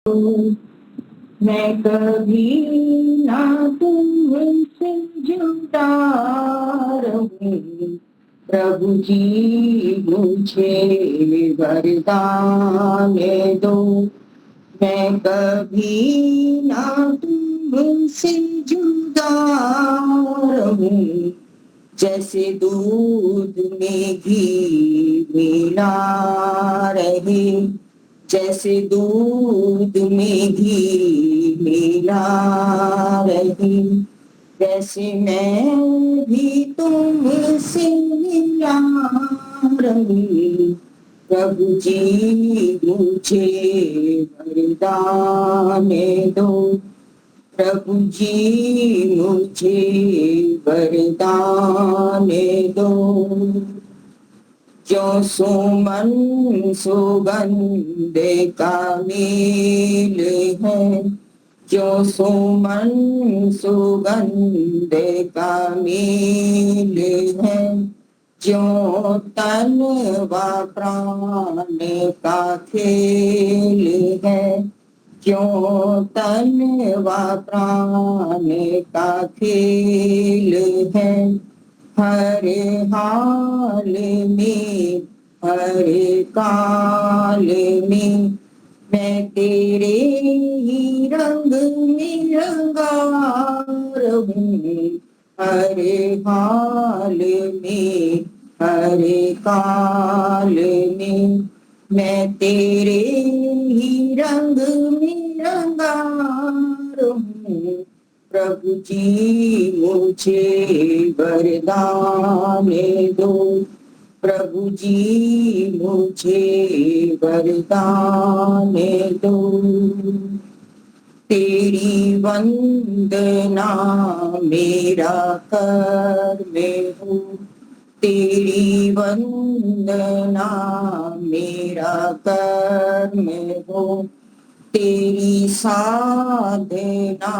मैं कभी ना तुमसे जुदा रहूं, प्रभु जी मुझे वरदान दो। मैं कभी ना तुमसे जुदा रहूं, जैसे दूध में घी मिला रहे, जैसे दूध में घी मिला रहे, वैसे मैं भी तुमसे मिला रहूं, प्रभु जी मुझे वरदान दो। प्रभु जी मुझे वरदान दो। जो सुमन सुगंध का मेल है, जो सुमन सुगंध का मेल है, जो तन व प्राण का खेल है, जो तन व प्राण का खेल है, हर हाल में हर काल में मैं तेरे ही रंग में रंगा रहूं, हर हाल में हर काल में मैं तेरे ही रंग में रंगा रहूं, प्रभु जी मुझे वरदान दो। प्रभु जी मुझे वरदान दो। तेरी वंदना मेरा कर्म हो, तेरी वंदना मेरा कर्म हो, तेरी साधना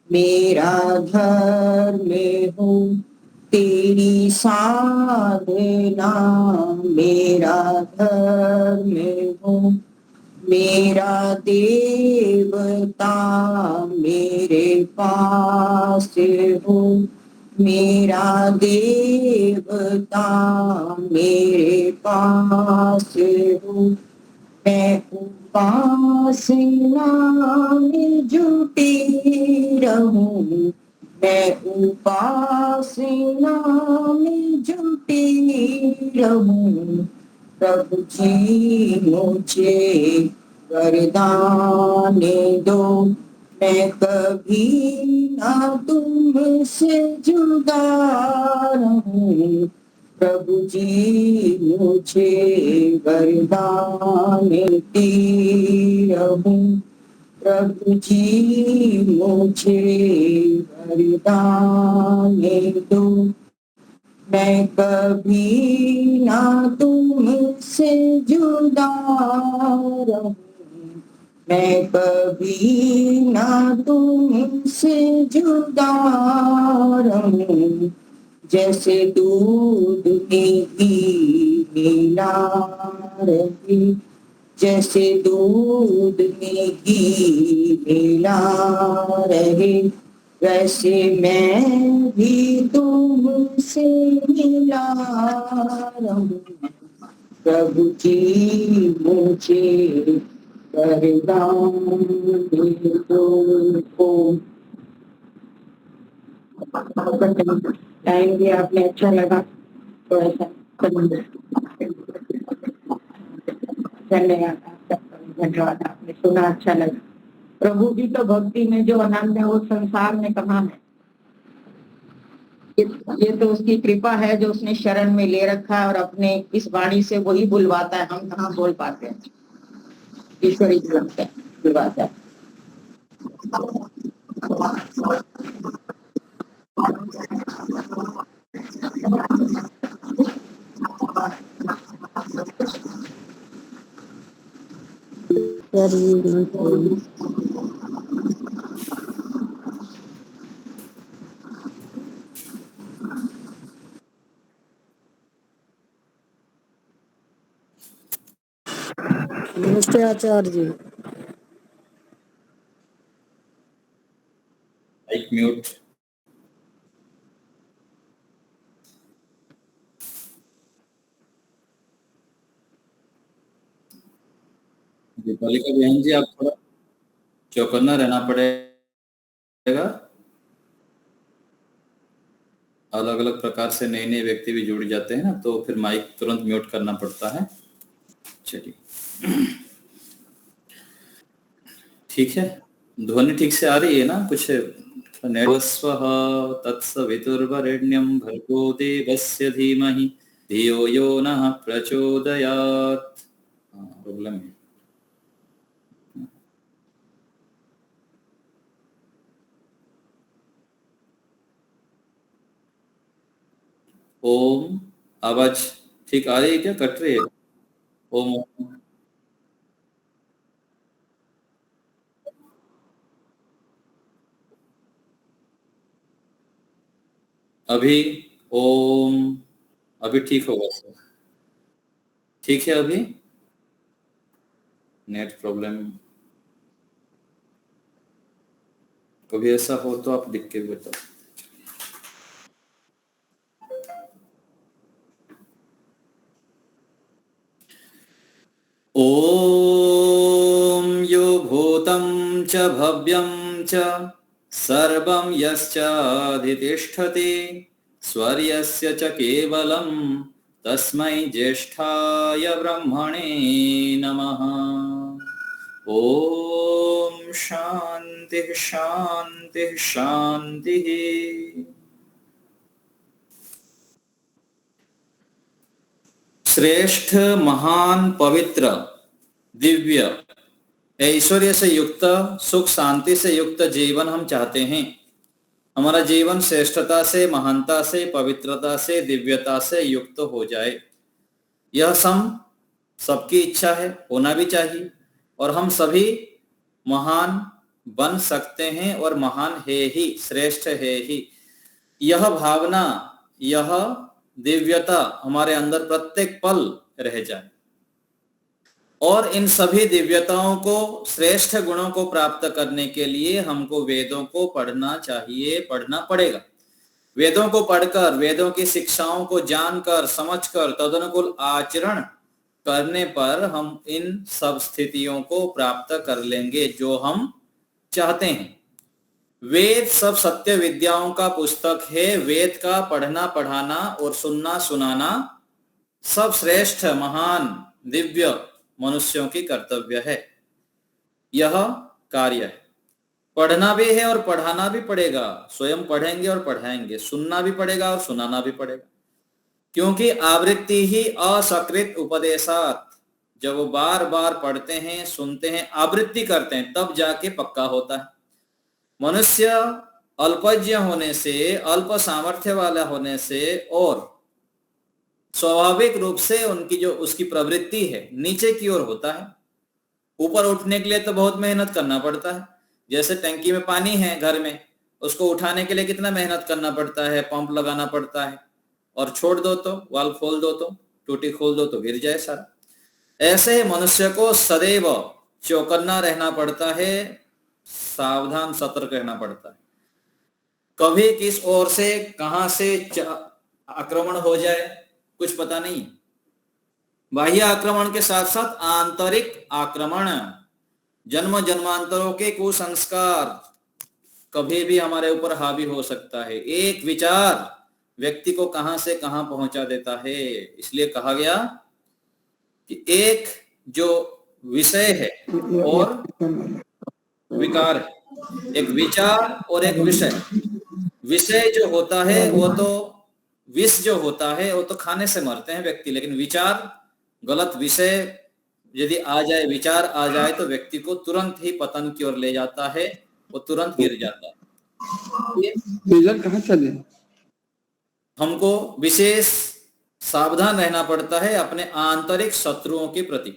मेरा धर्म हो, तेरी साधना मेरा धर्म हो, मेरा देवता मेरे पास हो, मेरा देवता मेरे पास हो, मैं उपासना में जुटी रहूं, मैं उपासना में जुटी रहूं, प्रभु जी मुझे वरदान दो। मैं कभी ना तुमसे जुदा रहूं, प्रभु जी मुझे वरदान रहूं, प्रभु जी मुझे वरदान दो। मैं कभी ना तुमसे जुदा रहूं, मैं कभी ना तुमसे जुदा रहूं, जैसे दूध में घी मिला रहे, जैसे दूध में घी मिला रहे, वैसे मैं भी तुमसे मिला रहूं, प्रभु जी मुझे वरदान दो। टाइम भी आपने अच्छा लगा, थोड़ा सा धन्यवाद आपका, धन्यवाद, आपने सुना, अच्छा लगा। प्रभु जी तो भक्ति में जो आनंद है वो संसार में कहाँ है। ये तो उसकी कृपा है जो उसने शरण में ले रखा है और अपने इस वाणी से वही बुलवाता है, हम कहाँ बोल पाते हैं। ईश्वरी बुलाते हैं, बुलवाता है। नमस्ते आचार्य जी। म्यूट। दीपालिका बहन जी, आप थोड़ा चौकन्ना रहना पड़ेगा। अलग अलग प्रकार से नए नए व्यक्ति भी जुड़ जाते हैं ना, तो फिर माइक तुरंत म्यूट करना पड़ता है। चलिए, ठीक है, ध्वनि ठीक से आ रही है ना? कुछ नेटस्वः तत्सवितुर्वरेण्यं भर्गो देवस्य धीमहि धियो यो नः प्रचोदयात्। प्रॉब्लम है। ओम, आवाज ठीक आ रही है क्या? कट रही है? ओम, अभी ओम, अभी ठीक होगा सर? ठीक है अभी? नेट प्रॉब्लम, कभी ऐसा हो तो आप लिख के बताओ। ओम यो भूतं च भव्यं च सर्वं यश्चाधितिष्ठति स्वर्यस्य च केवलं तस्मै ज्येष्ठाय ब्रह्मणे नमः। ओम शांति शांति शांति। श्रेष्ठ, महान, पवित्र, दिव्य, ऐश्वर्य से युक्त, सुख शांति से युक्त जीवन हम चाहते हैं। हमारा जीवन श्रेष्ठता से, महानता से, पवित्रता से, दिव्यता से युक्त हो जाए, यह सबकी इच्छा है, होना भी चाहिए। और हम सभी महान बन सकते हैं और महान है ही, श्रेष्ठ है ही। यह भावना, यह दिव्यता हमारे अंदर प्रत्येक पल रह जाए। और इन सभी दिव्यताओं को, श्रेष्ठ गुणों को प्राप्त करने के लिए हमको वेदों को पढ़ना चाहिए, पढ़ना पड़ेगा। वेदों को पढ़कर, वेदों की शिक्षाओं को जानकर, समझकर, तदनुकूल आचरण करने पर हम इन सब स्थितियों को प्राप्त कर लेंगे जो हम चाहते हैं। वेद सब सत्य विद्याओं का पुस्तक है। वेद का पढ़ना, पढ़ाना और सुनना, सुनाना सब श्रेष्ठ, महान, दिव्य मनुष्यों की कर्तव्य है। यह कार्य है। पढ़ना भी है और पढ़ाना भी पड़ेगा। स्वयं पढ़ेंगे और पढ़ाएंगे, सुनना भी पड़ेगा और सुनाना भी पड़ेगा। क्योंकि आवृत्ति ही असकृत उपदेशात, जब वो बार बार पढ़ते हैं, सुनते हैं, आवृत्ति करते हैं, तब जाके पक्का होता है। मनुष्य अल्पज्ञ होने से, अल्प सामर्थ्य वाला होने से और स्वाभाविक रूप से उनकी जो उसकी प्रवृत्ति है नीचे की ओर होता है। ऊपर उठने के लिए तो बहुत मेहनत करना पड़ता है। जैसे टंकी में पानी है घर में, उसको उठाने के लिए कितना मेहनत करना पड़ता है, पंप लगाना पड़ता है, और छोड़ दो तो, वाल्व खोल दो तो, टूटी खोल दो तो गिर जाए सारा। ऐसे ही मनुष्य को सदैव चौकन्ना रहना पड़ता है, सावधान सतर्क रहना पड़ता है। कभी किस ओर से, कहां से आक्रमण हो जाए कुछ पता नहीं। बाह्य आक्रमण के साथ साथ आंतरिक आक्रमण, जन्म जन्मांतरों के कुसंस्कार कभी भी हमारे ऊपर हावी हो सकता है। एक विचार व्यक्ति को कहां से कहां पहुंचा देता है। इसलिए कहा गया कि एक जो विषय है और विकार है, एक विचार और एक विषय। विषय जो होता है वो तो, विष जो होता है वो तो खाने से मरते हैं व्यक्ति, लेकिन विचार, गलत विषय यदि आ जाए, विचार आ जाए, तो व्यक्ति को तुरंत ही पतन की ओर ले जाता है, वो तुरंत गिर जाता है। रिजल्ट कहाँ चले? हमको विशेष सावधान रहना पड़ता है अपने आंतरिक शत्रुओं के प्रति।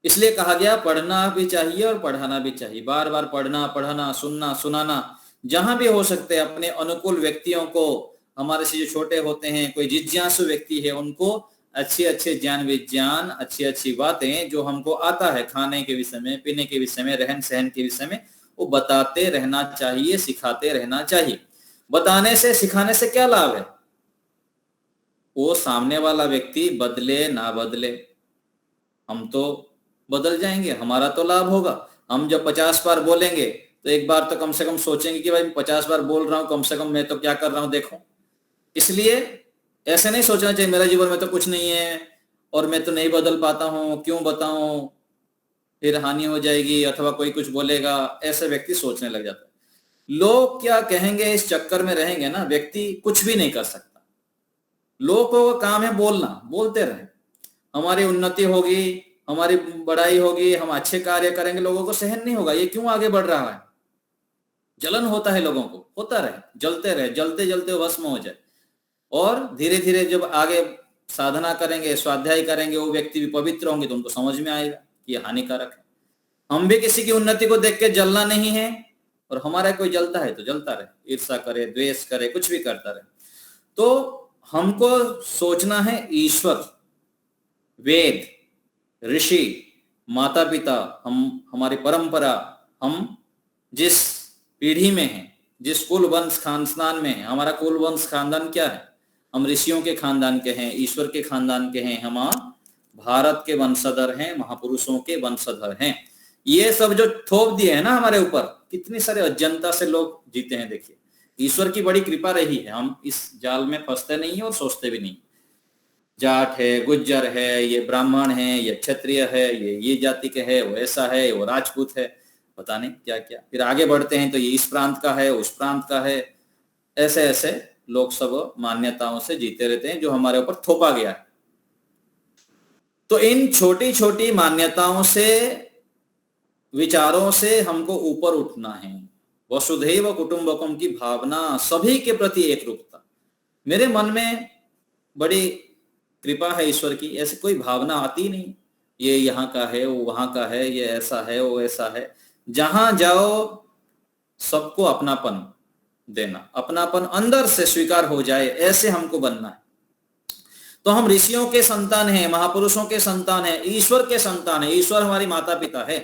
इसलिए कहा गया पढ़ना भी चाहिए और पढ़ाना भी चाहिए। बार बार पढ़ना, पढ़ाना, सुनना, सुनाना, जहां भी हो सकते हैं अपने अनुकूल व्यक्तियों को, हमारे से जो छोटे होते हैं, कोई जिज्ञासु व्यक्ति है, उनको अच्छे अच्छे ज्ञान विज्ञान, अच्छी अच्छी बातें जो हमको आता है, खाने के विषय में, पीने के विषय में, रहन सहन के विषय में, वो बताते रहना चाहिए, सिखाते रहना चाहिए। बताने से सिखाने से क्या लाभ है? वो सामने वाला व्यक्ति बदले ना बदले, हम तो बदल जाएंगे, हमारा तो लाभ होगा। हम जब 50 बार बोलेंगे तो एक बार तो कम से कम सोचेंगे कि भाई 50 बार बोल रहा हूं, कम से कम मैं तो क्या कर रहा हूं देखो। इसलिए ऐसे नहीं सोचना चाहिए मेरा जीवन में तो कुछ नहीं है और मैं तो नहीं बदल पाता हूं, क्यों बताऊं, फिर हानि हो जाएगी अथवा कोई कुछ बोलेगा, ऐसे व्यक्ति सोचने लग जाता है। लोग क्या कहेंगे इस चक्कर में रहेंगे ना, व्यक्ति कुछ भी नहीं कर सकता। लोगों का काम है बोलना, बोलते रहे, हमारी उन्नति होगी, हमारी बढ़ाई होगी, हम अच्छे कार्य करेंगे, लोगों को सहन नहीं होगा, ये क्यों आगे बढ़ रहा है, जलन होता है लोगों को, होता रहे, जलते रहे, जलते जलते भस्म हो जाए। और धीरे धीरे जब आगे साधना करेंगे, स्वाध्याय करेंगे, वो व्यक्ति भी पवित्र होंगे तो उनको समझ में आएगा कि ये हानिकारक है। हम भी किसी की उन्नति को देख के जलना नहीं है, और हमारा कोई जलता है तो जलता रहे, ईर्ष्या करे, द्वेष करे, कुछ भी करता रहे। तो हमको सोचना है ईश्वर, वेद, ऋषि, माता पिता, हमारी परंपरा, हम जिस पीढ़ी में हैं, जिस कुल वंश खानदान में है, हमारा कुल वंश खानदान क्या है, हम ऋषियों के खानदान के हैं, ईश्वर के खानदान के हैं, हम भारत के वंशधर हैं, महापुरुषों के वंशधर हैं। ये सब जो थोप दिए हैं ना हमारे ऊपर, कितनी सारे अज्ञानता से लोग जीते हैं। देखिए ईश्वर की बड़ी कृपा रही है, हम इस जाल में फंसते नहीं है और सोचते भी नहीं। जाट है, गुज्जर है, ये ब्राह्मण है, ये क्षत्रिय है, ये जाति के है, वो ऐसा है, वो राजपूत है, पता नहीं क्या क्या। फिर आगे बढ़ते हैं तो ये इस प्रांत का है, उस प्रांत का है, ऐसे ऐसे लोग सब मान्यताओं से जीते रहते हैं जो हमारे ऊपर थोपा गया है। तो इन छोटी छोटी मान्यताओं से, विचारों से हमको ऊपर उठना है। वसुधैव कुटुंबकम की भावना, सभी के प्रति एक रूपता। मेरे मन में बड़ी कृपा है ईश्वर की, ऐसे कोई भावना आती नहीं, ये यहाँ का है, वो वहां का है, ये ऐसा है, वो ऐसा है। जहां जाओ सबको अपनापन देना, अपनापन अंदर से स्वीकार हो जाए, ऐसे हमको बनना है। तो हम ऋषियों के संतान हैं, महापुरुषों के संतान हैं, ईश्वर के संतान हैं, ईश्वर हमारी माता पिता है।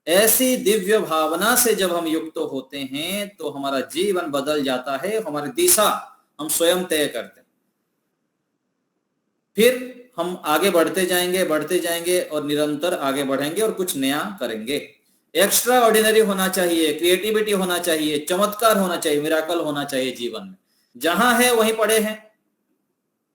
ऐसी दिव्य भावना से जब हम युक्त होते हैं तो हमारा जीवन बदल जाता है, हमारी दिशा हम स्वयं तय करते हैं। फिर हम आगे बढ़ते जाएंगे और निरंतर आगे बढ़ेंगे और कुछ नया करेंगे। एक्स्ट्रा ऑर्डिनरी होना चाहिए, क्रिएटिविटी होना चाहिए, चमत्कार होना चाहिए, मिराकल होना चाहिए जीवन में। जहां है वहीं पड़े हैं,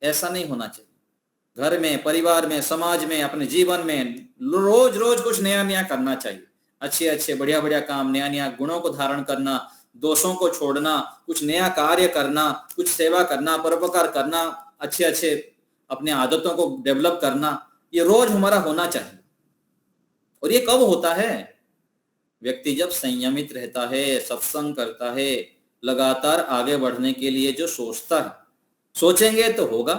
ऐसा नहीं होना चाहिए। घर में, परिवार में, समाज में, अपने जीवन में रोज रोज कुछ नया नया करना चाहिए। अच्छे अच्छे बढ़िया बढ़िया काम, नया नया गुणों को धारण करना, दोषों को छोड़ना, कुछ नया कार्य करना, कुछ सेवा करना, परोपकार करना, अच्छे अच्छे अपने आदतों को डेवलप करना, ये रोज हमारा होना चाहिए। और ये कब होता है? व्यक्ति जब संयमित रहता है, सत्संग करता है, लगातार आगे बढ़ने के लिए जो सोचता है। सोचेंगे तो होगा,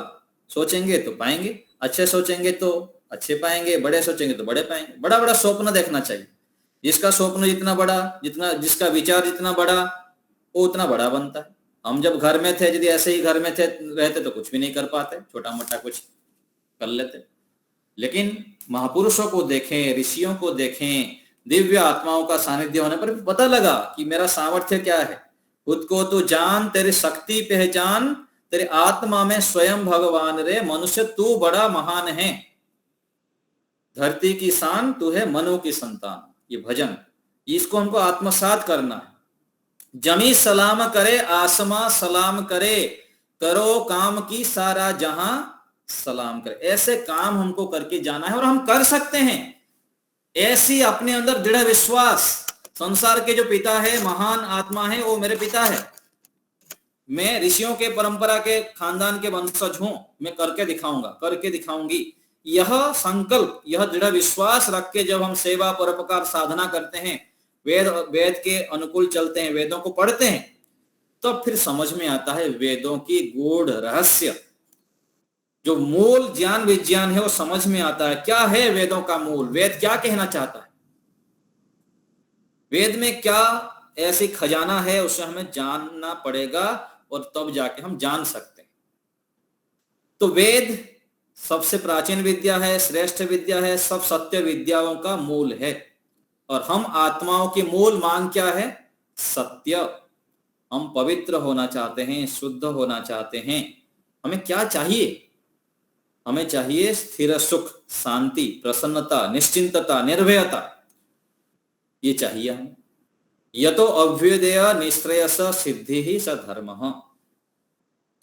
सोचेंगे तो पाएंगे, अच्छे सोचेंगे तो अच्छे पाएंगे, बड़े सोचेंगे तो बड़े पाएंगे। बड़ा बड़ा स्वप्न देखना चाहिए। जिसका स्वप्न जितना बड़ा, जिसका विचार जितना बड़ा, वो उतना बड़ा बनता है। हम जब घर में थे, यदि ऐसे ही घर में रहते तो कुछ भी नहीं कर पाते, छोटा मोटा कुछ कर लेते। लेकिन महापुरुषों को देखें, ऋषियों को देखें, दिव्य आत्माओं का सानिध्य होने पर पता लगा कि मेरा सामर्थ्य क्या है। खुद को तो जान, तेरी शक्ति पहचान, तेरे आत्मा में स्वयं भगवान रे, मनुष्य तू बड़ा महान है। धरती की शान तू है, मनु की संतान। ये भजन, इसको हमको आत्मसात करना है। जमी सलाम करे, आसमां सलाम करे, करो काम की सारा जहां सलाम करे। ऐसे काम हमको करके जाना है और हम कर सकते हैं। ऐसी अपने अंदर दृढ़ विश्वास, संसार के जो पिता है, महान आत्मा है, वो मेरे पिता है, मैं ऋषियों के परंपरा के खानदान के वंशज हूं, मैं करके दिखाऊंगा, करके दिखाऊंगी। यह संकल्प, यह दृढ़ विश्वास रख के जब हम सेवा, परोपकार, साधना करते हैं, वेद के अनुकूल चलते हैं, वेदों को पढ़ते हैं, तब तो फिर समझ में आता है वेदों की गूढ़ रहस्य, जो मूल ज्ञान विज्ञान है वो समझ में आता है। क्या है वेदों का मूल, वेद क्या कहना चाहता है, वेद में क्या ऐसी खजाना है, उसे हमें जानना पड़ेगा और तब जाके हम जान सकते हैं। तो वेद सबसे प्राचीन विद्या है, श्रेष्ठ विद्या है, सब सत्य विद्याओं का मूल है। और हम आत्माओं की मूल मांग क्या है? सत्य। हम पवित्र होना चाहते हैं, शुद्ध होना चाहते हैं। हमें क्या चाहिए? हमें चाहिए स्थिर सुख, शांति, प्रसन्नता, निश्चिंतता, निर्भयता। ये चाहिए हमें। यतो अभ्युदय निश्रेयस सिद्धि ही स धर्मः।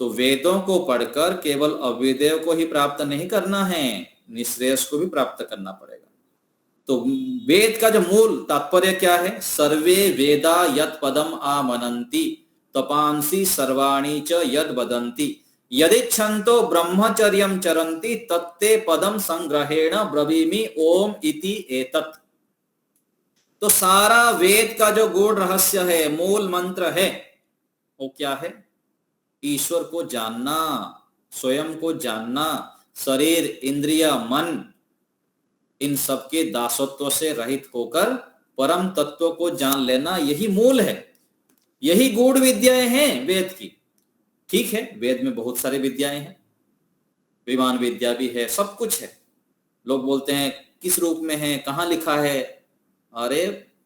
तो वेदों को पढ़कर केवल अभ्युदय को ही प्राप्त नहीं करना है, निश्रेयस को भी प्राप्त करना पड़ेगा। तो वेद का जो मूल तात्पर्य क्या है? सर्वे वेदा यत् पदम आमनन्ति तपांसि सर्वाणि च यद् वदन्ति यदिच्छन्तो ब्रह्मचर्यं चरन्ति तत्ते पदम संग्रहेण ब्रवीमि ओम इति एतत्। तो सारा वेद का जो गूढ़ रहस्य है, मूल मंत्र है, वो क्या है? ईश्वर को जानना, स्वयं को जानना, शरीर, इंद्रिय, मन, इन सबके दासत्व से रहित होकर परम तत्व को जान लेना, यही मूल है। यही गूढ़ विद्याएं हैं वेद की। ठीक है, वेद में बहुत सारी विद्याएं हैं, विमान विद्या भी है, सब कुछ है। लोग बोलते हैं किस रूप में है, कहाँ लिखा है? अरे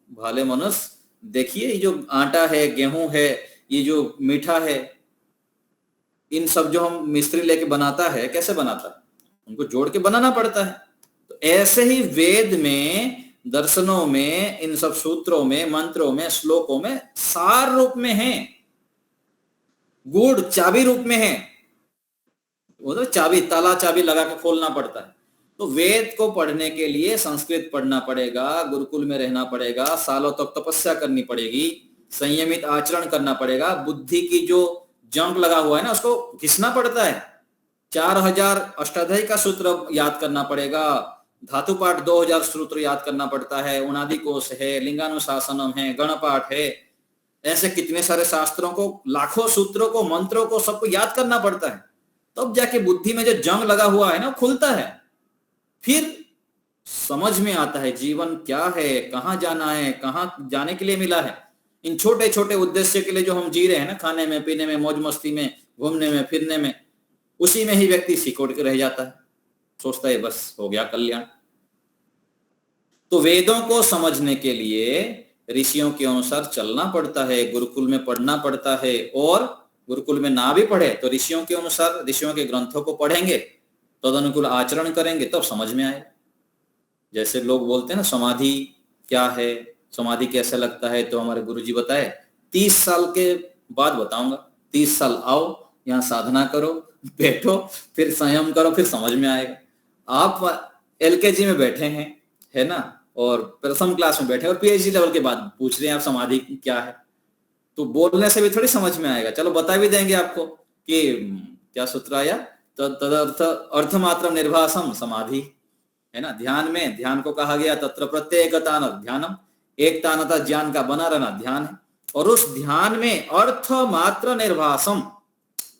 भाले मनुष्य, देखिए ये जो आटा है, गेहूं है, ये जो मीठा है, इन सब जो हम मिस्त्री लेके बनाता है, कैसे बनाता है? उनको जोड़ के बनाना पड़ता है। तो ऐसे ही वेद में, दर्शनों में, इन सब सूत्रों में, मंत्रों में, श्लोकों में सार रूप में है, गूढ़ चाबी रूप में है। वो तो चाबी, ताला चाबी लगा के खोलना पड़ता है। तो वेद को पढ़ने के लिए संस्कृत पढ़ना पड़ेगा, गुरुकुल में रहना पड़ेगा, सालों तक तपस्या करनी पड़ेगी, संयमित आचरण करना पड़ेगा, बुद्धि की जो जंग लगा हुआ है ना, उसको घिसना पड़ता है। 4000 अष्टाध्यायी का सूत्र याद करना पड़ेगा, धातु पाठ 2000 सूत्र याद करना पड़ता है, उनादि कोश है, लिंगानुशासनम है, गणपाठ है, ऐसे कितने सारे शास्त्रों को, लाखों सूत्रों को, मंत्रों को, सबको याद करना पड़ता है। तब जाके बुद्धि में जो जंग लगा हुआ है ना, खुलता है। फिर समझ में आता है जीवन क्या है, कहाँ जाना है, कहाँ जाने के लिए मिला है। इन छोटे छोटे उद्देश्य के लिए जो हम जी रहे हैं ना, खाने में, पीने में, मौज मस्ती में, घूमने में, फिरने में, उसी में ही व्यक्ति सिकोड़ के रह जाता है, सोचता है बस हो गया कल्याण। तो वेदों को समझने के लिए ऋषियों के अनुसार चलना पड़ता है, गुरुकुल में पढ़ना पड़ता है, और गुरुकुल में ना भी पढ़े तो ऋषियों के अनुसार, ऋषियों के ग्रंथों को पढ़ेंगे, तदनुकूल आचरण करेंगे, तब समझ में आए। जैसे लोग बोलते हैं ना समाधि क्या है, समाधि कैसे लगता है, तो हमारे गुरुजी बताए 30 साल के बाद बताऊंगा। 30 साल आओ, यहाँ साधना करो, बैठो, फिर संयम करो, फिर समझ में आएगा। आप LKG में बैठे हैं, है ना, और प्रथम क्लास में बैठे और PhD लेवल के बाद पूछ रहे हैं आप समाधि क्या है, तो बोलने से भी थोड़ी समझ में आएगा। चलो बता भी देंगे आपको कि क्या सूत्र आया, तदर्थ अर्थमात्रम निर्भासम समाधि, है ना। ध्यान में, ध्यान को कहा गया तत्र प्रत्येकतान ध्यानम, एक तानता ज्ञान का बना रहना ध्यान है, और उस ध्यान में अर्थ मात्र निर्भासम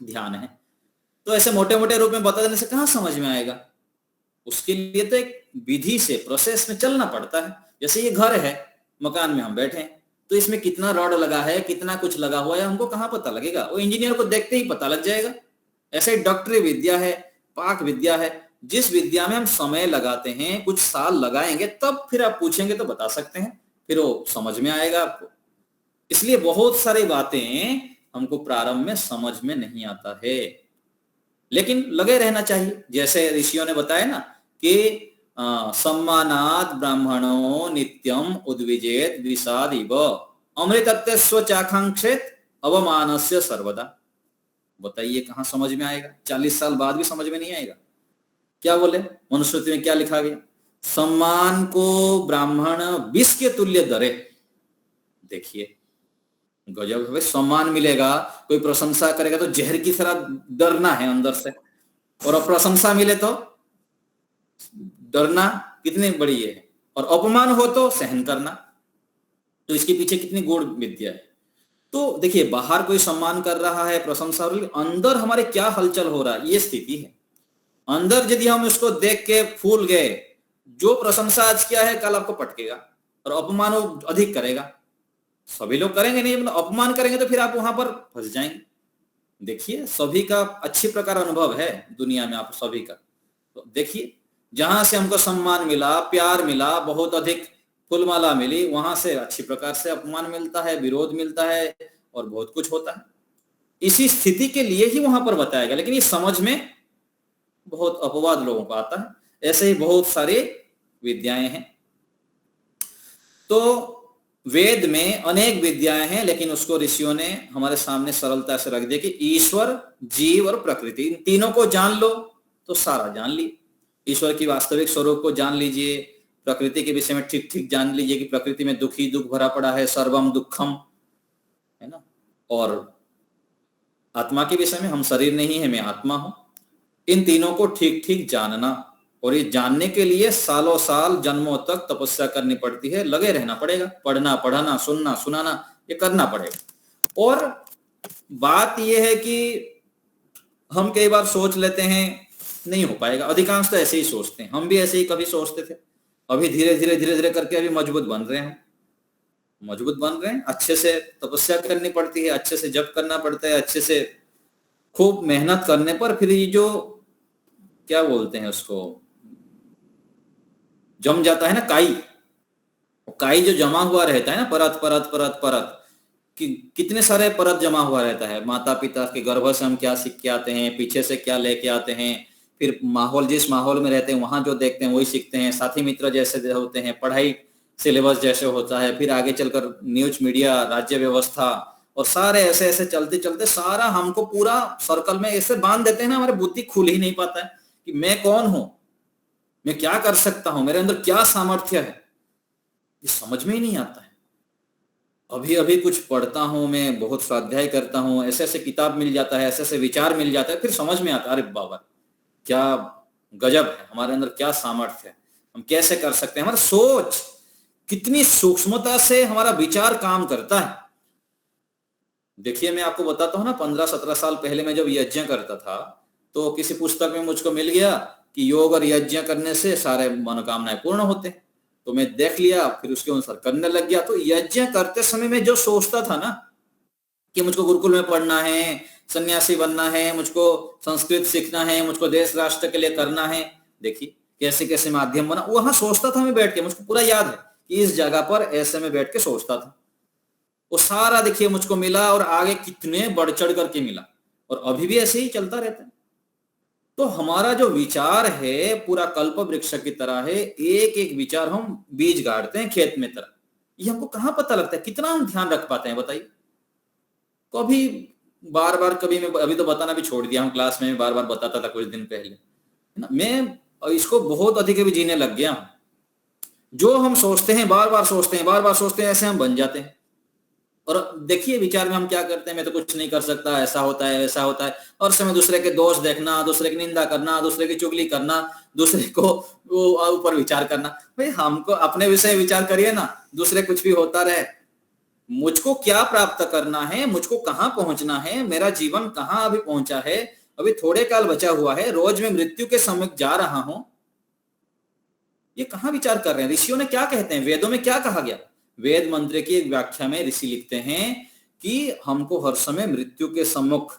ध्यान है। तो ऐसे मोटे मोटे रूप में बता देने से कहाँ समझ में आएगा? उसके लिए तो एक विधि से, प्रोसेस में चलना पड़ता है। जैसे ये घर है, मकान में हम बैठे हैं, तो इसमें कितना रॉड लगा है, कितना कुछ लगा हुआ है, हमको कहाँ पता लगेगा? वो इंजीनियर को देखते ही पता लग जाएगा। ऐसे डॉक्टरी विद्या है, पाक विद्या है, जिस विद्या में हम समय लगाते हैं, कुछ साल लगाएंगे, तब फिर आप पूछेंगे तो बता सकते हैं, फिर वो समझ में आएगा आपको। इसलिए बहुत सारी बातें हमको प्रारंभ में समझ में नहीं आता है, लेकिन लगे रहना चाहिए। जैसे ऋषियों ने बताया ना कि सम्मानात् ब्राह्मणो नित्यम उद्विजेत द्विषाद इव अमृतत्व चाकांक्षेत अवमानस्य सर्वदा। बताइए कहाँ समझ में आएगा? 40 साल बाद भी समझ में नहीं आएगा। क्या बोले मनुस्मृति में, क्या लिखा गया? सम्मान को ब्राह्मण विष के तुल्य दरे। देखिए गजब है, सम्मान मिलेगा, कोई प्रशंसा करेगा तो जहर की तरह डरना है अंदर से, और अप्रशंसा मिले तो डरना कितनी बड़ी है, और अपमान हो तो सहन करना। तो इसके पीछे कितनी गूढ़ विद्या है। तो देखिए बाहर कोई सम्मान कर रहा है, प्रशंसा हो रही है, अंदर हमारे क्या हलचल हो रहा है, ये स्थिति है। अंदर यदि हम उसको देख के फूल गए, जो प्रशंसा आज किया है कल आपको पटकेगा, और अपमान अधिक करेगा। सभी लोग करेंगे नहीं, मतलब अपमान करेंगे तो फिर आप वहां पर फंस जाएंगे। देखिए सभी का अच्छी प्रकार अनुभव है दुनिया में, आप सभी का। तो देखिए जहां से हमको सम्मान मिला, प्यार मिला, बहुत अधिक फूलमाला मिली, वहां से अच्छी प्रकार से अपमान मिलता है, विरोध मिलता है और बहुत कुछ होता है। इसी स्थिति के लिए ही वहां पर बताया गया, लेकिन ये समझ में बहुत अपवाद लोगों को आता है। ऐसे ही बहुत सारी विद्याएं हैं। तो वेद में अनेक विद्याएं हैं, लेकिन उसको ऋषियों ने हमारे सामने सरलता से रख दिया कि ईश्वर, जीव और प्रकृति, इन तीनों को जान लो तो सारा जान ली। ईश्वर की वास्तविक स्वरूप को जान लीजिए, प्रकृति के विषय में ठीक ठीक जान लीजिए कि प्रकृति में दुख ही दुख भरा पड़ा है, सर्वम दुखम, है ना। और आत्मा के विषय में हम शरीर नहीं है, मैं आत्मा हूं। इन तीनों को ठीक ठीक जानना, और ये जानने के लिए सालों साल, जन्मों तक तपस्या करनी पड़ती है, लगे रहना पड़ेगा, पढ़ना, पढ़ाना, सुनना, सुनाना, ये करना पड़ेगा। और बात ये है कि हम कई बार सोच लेते हैं नहीं हो पाएगा, अधिकांश तो ऐसे ही सोचते हैं, हम भी ऐसे ही कभी सोचते थे। अभी धीरे धीरे धीरे धीरे करके अभी मजबूत बन रहे हैं, मजबूत बन रहे हैं। अच्छे से तपस्या करनी पड़ती है, अच्छे से जप करना पड़ता है, अच्छे से खूब मेहनत करने पर फिर ये जो क्या बोलते हैं उसको, जम जाता है ना काई, काई जो जमा हुआ रहता है ना, परत परत परत परत, कि कितने सारे परत जमा हुआ रहता है। माता पिता के गर्भ से हम क्या सीख के आते हैं, पीछे से क्या लेके आते हैं, फिर माहौल, जिस माहौल में रहते हैं वहां जो देखते हैं वही सीखते हैं, साथी मित्र जैसे होते हैं, पढ़ाई सिलेबस जैसे होता है, फिर आगे चलकर न्यूज मीडिया, राज्य व्यवस्था, और सारे ऐसे ऐसे चलते चलते सारा हमको पूरा सर्कल में ऐसे बांध देते हैं ना, हमारी बुद्धि खुल ही नहीं पाता है कि मैं कौन हूं, मैं क्या कर सकता हूं, मेरे अंदर क्या सामर्थ्य है, ये समझ में ही नहीं आता है। अभी अभी कुछ पढ़ता हूं मैं, बहुत स्वाध्याय करता हूं, ऐसे ऐसे किताब मिल जाता है, ऐसे ऐसे विचार मिल जाता है, फिर समझ में आता है अरे बाबा क्या गजब है, हमारे अंदर क्या सामर्थ्य है, हम कैसे कर सकते हैं। हमारा सोच कितनी सूक्ष्मता से हमारा विचार काम करता है। देखिए मैं आपको बताता हूं ना, 15-17 साल पहले मैं जब यज्ञ करता था तो किसी पुस्तक में मुझको मिल गया कि योग और यज्ञ करने से सारे मनोकामनाएं पूर्ण होते हैं। तो मैं देख लिया, फिर उसके अनुसार करने लग गया। तो यज्ञ करते समय में जो सोचता था ना कि मुझको गुरुकुल में पढ़ना है, सन्यासी बनना है, मुझको संस्कृत सीखना है, मुझको देश राष्ट्र के लिए करना है, देखिए कैसे कैसे माध्यम बना, वहां सोचता था मैं बैठ के, मुझको पूरा याद है कि इस जगह पर ऐसे में बैठ के सोचता था। वो सारा देखिए मुझको मिला, और आगे कितने बढ़ चढ़ करके मिला, और अभी भी ऐसे ही चलता रहता है। तो हमारा जो विचार है पूरा कल्प वृक्ष की तरह है, एक एक विचार हम बीज गाड़ते हैं खेत में तरह। ये हमको कहाँ पता लगता है, कितना हम ध्यान रख पाते हैं बताइए। कभी बार बार, कभी मैं अभी तो बताना भी छोड़ दिया हूँ, क्लास में बार बार बताता था कुछ दिन पहले, है ना। मैं इसको बहुत अधिक भी जीने लग गया हूँ। जो हम सोचते हैं, बार बार सोचते हैं, बार बार सोचते हैं, ऐसे हम बन जाते हैं। और देखिए विचार में हम क्या करते हैं, मैं तो कुछ नहीं कर सकता, ऐसा होता है, वैसा होता है, और समय दूसरे के दोष देखना, दूसरे की निंदा करना, दूसरे की चुगली करना, दूसरे को वो ऊपर विचार करना। भाई हमको अपने विषय विचार करिए ना, दूसरे कुछ भी होता रहे, मुझको क्या प्राप्त करना है, मुझको कहाँ पहुंचना है, मेरा जीवन कहाँ अभी पहुंचा है, अभी थोड़े काल बचा हुआ है, रोज मैं मृत्यु के सम्मुख जा रहा हूं, ये कहाँ विचार कर रहे हैं। ऋषियों ने क्या कहते हैं, वेदों में क्या कहा गया। वेद मंत्र की एक व्याख्या में ऋषि लिखते हैं कि हमको हर समय मृत्यु के सम्मुख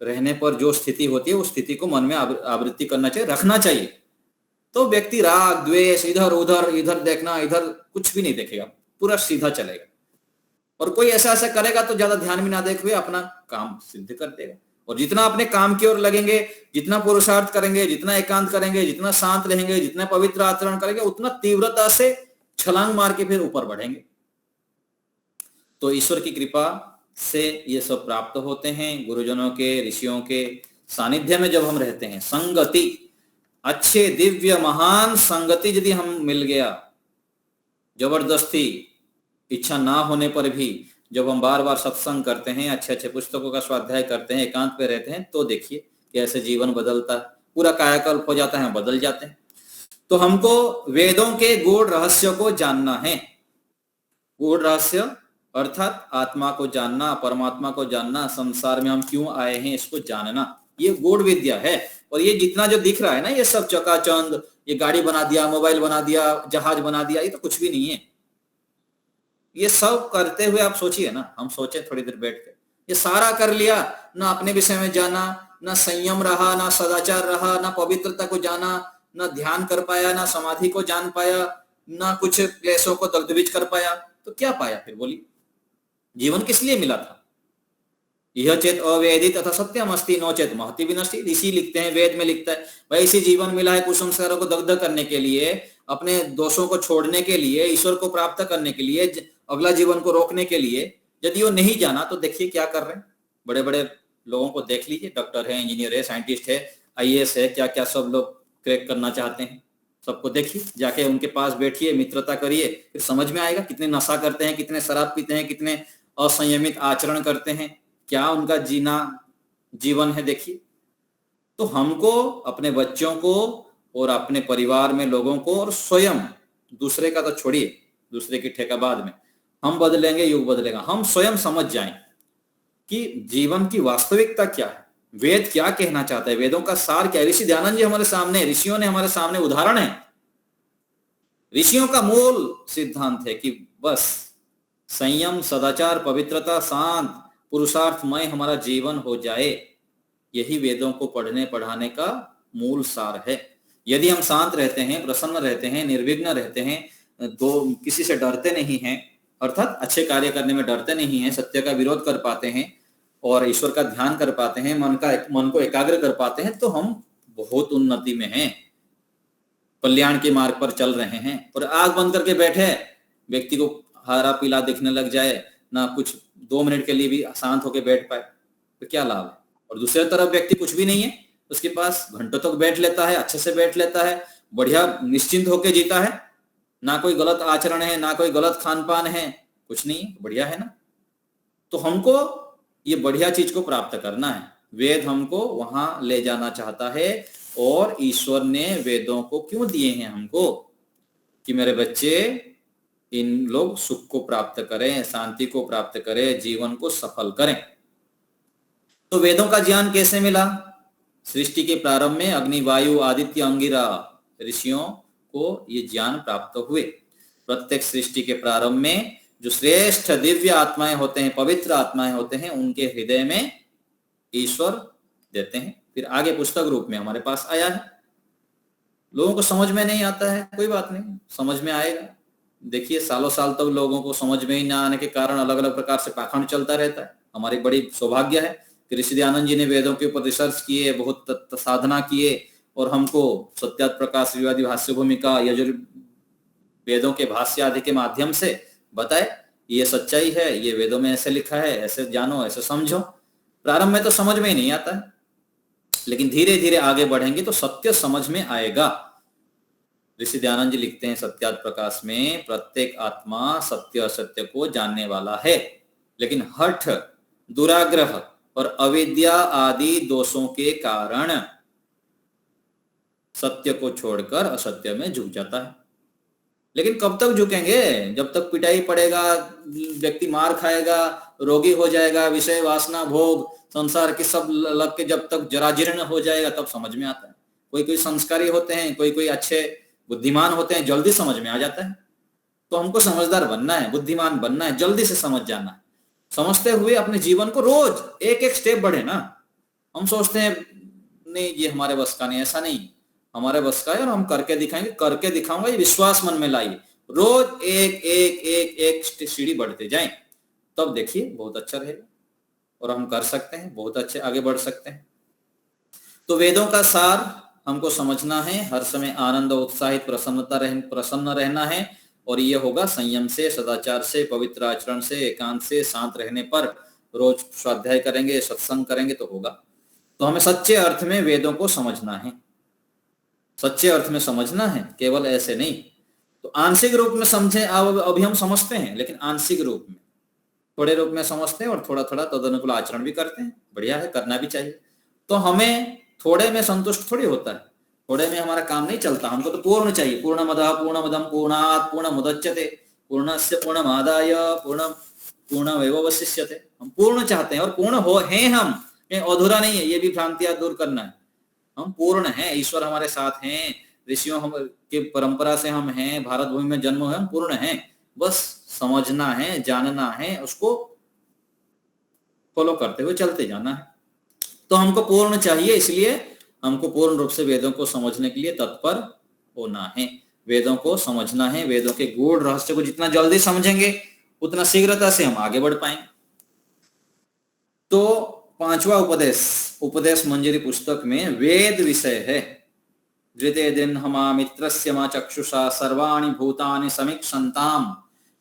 रहने पर जो स्थिति होती है उस स्थिति को मन में आवृत्ति करना चाहिए, रखना चाहिए। तो व्यक्ति राग द्वेष, इधर उधर, इधर देखना, इधर कुछ भी नहीं देखेगा, पूरा सीधा चलेगा। और कोई ऐसा ऐसा करेगा तो ज्यादा ध्यान भी ना देख हुए अपना काम सिद्ध कर देगा। और जितना अपने काम की ओर लगेंगे, जितना पुरुषार्थ करेंगे, जितना एकांत करेंगे, जितना शांत रहेंगे, जितना पवित्र आचरण करेंगे, उतना तीव्रता से छलांग मार के फिर ऊपर बढ़ेंगे। तो ईश्वर की कृपा से ये सब प्राप्त होते हैं। गुरुजनों के, ऋषियों के सानिध्य में जब हम रहते हैं, संगति, अच्छे दिव्य महान संगति यदि हम मिल गया, जबरदस्ती इच्छा ना होने पर भी जब हम बार बार सत्संग करते हैं, अच्छे अच्छे पुस्तकों का स्वाध्याय करते हैं, एकांत पे रहते हैं, तो देखिए कैसे जीवन बदलता है, पूरा कायाकल्प हो जाता है, बदल जाते हैं। तो हमको वेदों के गूढ़ रहस्य को जानना है। गूढ़ रहस्य अर्थात आत्मा को जानना, परमात्मा को जानना, संसार में हम क्यों आए हैं इसको जानना, ये गूढ़ विद्या है। और ये जितना जो दिख रहा है ना, ये सब चकाचौंध, ये गाड़ी बना दिया, मोबाइल बना दिया, जहाज बना दिया, ये तो कुछ भी नहीं है। ये सब करते हुए आप सोचिए ना, हम सोचे थोड़ी देर बैठ के, ये सारा कर लिया, ना अपने विषय में जाना, ना संयम रहा, ना सदाचार रहा, ना पवित्रता को जाना, ना ध्यान कर पाया, ना समाधि को जान पाया, ना कुछ क्लेशों को दग्धबीज कर पाया, तो क्या पाया फिर बोलिए? जीवन किस लिए मिला था? यह चेत अवेदित अथा सत्यम अस्ति नो चेत महति विनष्टि। ऋषि लिखते हैं, वेद में लिखता है, भाई इसी जीवन मिला है कुसंस्कारों को दग्ध करने के लिए, अपने दोषों को छोड़ने के लिए, ईश्वर को प्राप्त करने के लिए, अगला जीवन को रोकने के लिए। यदि वो नहीं जाना तो देखिए क्या कर रहे हैं। बड़े बड़े लोगों को देख लीजिए, डॉक्टर है, इंजीनियर है, साइंटिस्ट है, IAS है, क्या क्या सब लोग क्रैक करना चाहते हैं। सबको देखिए, जाके उनके पास बैठिए, मित्रता करिए, फिर समझ में आएगा कितने नशा करते हैं, कितने शराब पीते हैं, कितने असंयमित आचरण करते हैं, क्या उनका जीना जीवन है। देखिए, तो हमको अपने बच्चों को और अपने परिवार में लोगों को और स्वयं, दूसरे का तो छोड़िए, दूसरे की ठेका बाद में, हम बदलेंगे युग बदलेगा। हम स्वयं समझ जाएं कि जीवन की वास्तविकता क्या है, वेद क्या कहना चाहता है, वेदों का सार क्या है। ऋषि दयानंद जी हमारे सामने, ऋषियों ने हमारे सामने उदाहरण है। ऋषियों का मूल सिद्धांत है कि बस संयम, सदाचार, पवित्रता, शांत, पुरुषार्थमय हमारा जीवन हो जाए। यही वेदों को पढ़ने पढ़ाने का मूल सार है। यदि हम शांत रहते हैं, प्रसन्न रहते हैं, निर्विघ्न रहते हैं, किसी से डरते नहीं हैं, अर्थात अच्छे कार्य करने में डरते नहीं हैं, सत्य का विरोध कर पाते हैं और ईश्वर का ध्यान कर पाते हैं, मन को एकाग्र कर पाते हैं, तो हम बहुत उन्नति में हैं, कल्याण के मार्ग पर चल रहे हैं। और आंख बंद करके बैठे व्यक्ति को हरा पीला दिखने लग जाए, ना कुछ 2 मिनट के लिए भी शांत होकर बैठ पाए, तो क्या लाभ है। और दूसरी तरफ व्यक्ति कुछ भी नहीं है, उसके पास घंटों तक बैठ लेता है, अच्छे से बैठ लेता है, बढ़िया निश्चिंत होकर जीता है, ना कोई गलत आचरण है, ना कोई गलत खान पान है, कुछ नहीं, बढ़िया है ना। तो हमको ये बढ़िया चीज को प्राप्त करना है। वेद हमको वहां ले जाना चाहता है। और ईश्वर ने वेदों को क्यों दिए हैं हमको? कि मेरे बच्चे, इन लोग सुख को प्राप्त करें, शांति को प्राप्त करें, जीवन को सफल करें। तो वेदों का ज्ञान कैसे मिला? सृष्टि के प्रारंभ में अग्नि, वायु, आदित्य, अंगिरा ऋषियों को ये ज्ञान प्राप्त हुए। प्रत्येक सृष्टि के प्रारंभ में जो श्रेष्ठ दिव्य आत्माएं होते हैं, पवित्र आत्माएं होते हैं, उनके हृदय में ईश्वर देते हैं। फिर आगे पुस्तक रूप में हमारे पास आया है। लोगों को समझ में नहीं आता है, कोई बात नहीं, समझ में आएगा। देखिए, सालों साल तक लोगों को समझ में ही ना आने के कारण अलग अलग प्रकार से पाखंड चलता रहता है। हमारी बड़ी सौभाग्य है कि ऋषि दयानंद जी ने वेदों के ऊपर रिसर्च किए, बहुत साधना किए और हमको सत्यार्थ प्रकाश विवादी भाष्य भूमिका, वेदों के भाष्य आदि के माध्यम से बताए ये सच्चाई है, ये वेदों में ऐसे लिखा है, ऐसे जानो, ऐसे समझो। प्रारंभ में तो समझ में ही नहीं आता है, लेकिन धीरे धीरे आगे बढ़ेंगे तो सत्य समझ में आएगा। ऋषि दयानंद जी लिखते हैं सत्यार्थ प्रकाश में, प्रत्येक आत्मा सत्य असत्य को जानने वाला है, लेकिन हठ, दुराग्रह और अविद्या आदि दोषों के कारण सत्य को छोड़कर असत्य में झुक जाता है। लेकिन कब तक झुकेंगे? जब तक पिटाई पड़ेगा, व्यक्ति मार खाएगा, रोगी हो जाएगा, विषय वासना भोग संसार के सब लग के जब तक जराजीर्ण हो जाएगा, तब समझ में आता है। कोई कोई संस्कारी होते हैं, कोई कोई अच्छे बुद्धिमान होते हैं, जल्दी समझ में आ जाता है। तो हमको समझदार बनना है, बुद्धिमान बनना है, जल्दी से समझ जाना है। समझते हुए अपने जीवन को रोज एक एक स्टेप बढ़े ना। हम सोचते हैं नहीं ये हमारे बस का नहीं, ऐसा नहीं, हमारे बस का है और हम करके दिखाएंगे, करके दिखाऊंगा, ये विश्वास मन में लाइए। रोज एक एक एक एक सीढ़ी बढ़ते जाएं, तब देखिए बहुत अच्छा रहेगा और हम कर सकते हैं, बहुत अच्छे आगे बढ़ सकते हैं। तो वेदों का सार हमको समझना है, हर समय आनंद, उत्साहित, प्रसन्न रहना है। और ये होगा संयम से, सदाचार से, पवित्र आचरण से, एकांत से, शांत रहने पर। रोज स्वाध्याय करेंगे, सत्संग करेंगे तो होगा। तो हमें सच्चे अर्थ में वेदों को समझना है, सच्चे अर्थ में समझना है, केवल ऐसे नहीं। तो आंशिक रूप में समझे, अभी हम समझते हैं, लेकिन आंशिक रूप में, थोड़े रूप में समझते हैं और थोड़ा थोड़ा तदनुकूल आचरण भी करते हैं। बढ़िया है, करना भी चाहिए। तो हमें थोड़े में संतुष्ट थोड़ी होता है, थोड़े में हमारा काम नहीं चलता। हमको तो पूर्ण चाहिए। पूर्णमदः पूर्णमिदं पूर्णात् पूर्णमुदच्यते पूर्णस्य पूर्णमादाय पूर्णमेवावशिष्यते। हम पूर्ण चाहते हैं और पूर्ण हो हैं हम, अधूरा नहीं है। ये भी भ्रांतियां दूर करना है। हम पूर्ण हैं, ईश्वर हमारे साथ हैं, ऋषियों हम के परंपरा से हम हैं, भारत भूमि में जन्म हुए, हम पूर्ण हैं। बस समझना है, जानना है, उसको फॉलो करते हुए चलते जाना है। तो हमको पूर्ण चाहिए, इसलिए हमको पूर्ण रूप से वेदों को समझने के लिए तत्पर होना है। वेदों को समझना है। वेदों के गूढ़ रहस्य को जितना जल्दी समझेंगे उतना शीघ्रता से हम आगे बढ़ पाएंगे। तो 5वां उपदेश, उपदेश मंजरी पुस्तक में वेद विषय है। धृते दिन्हमा मित्रस्य मा चक्षुषा सर्वाणि भूतानि समीक्षन्ताम्,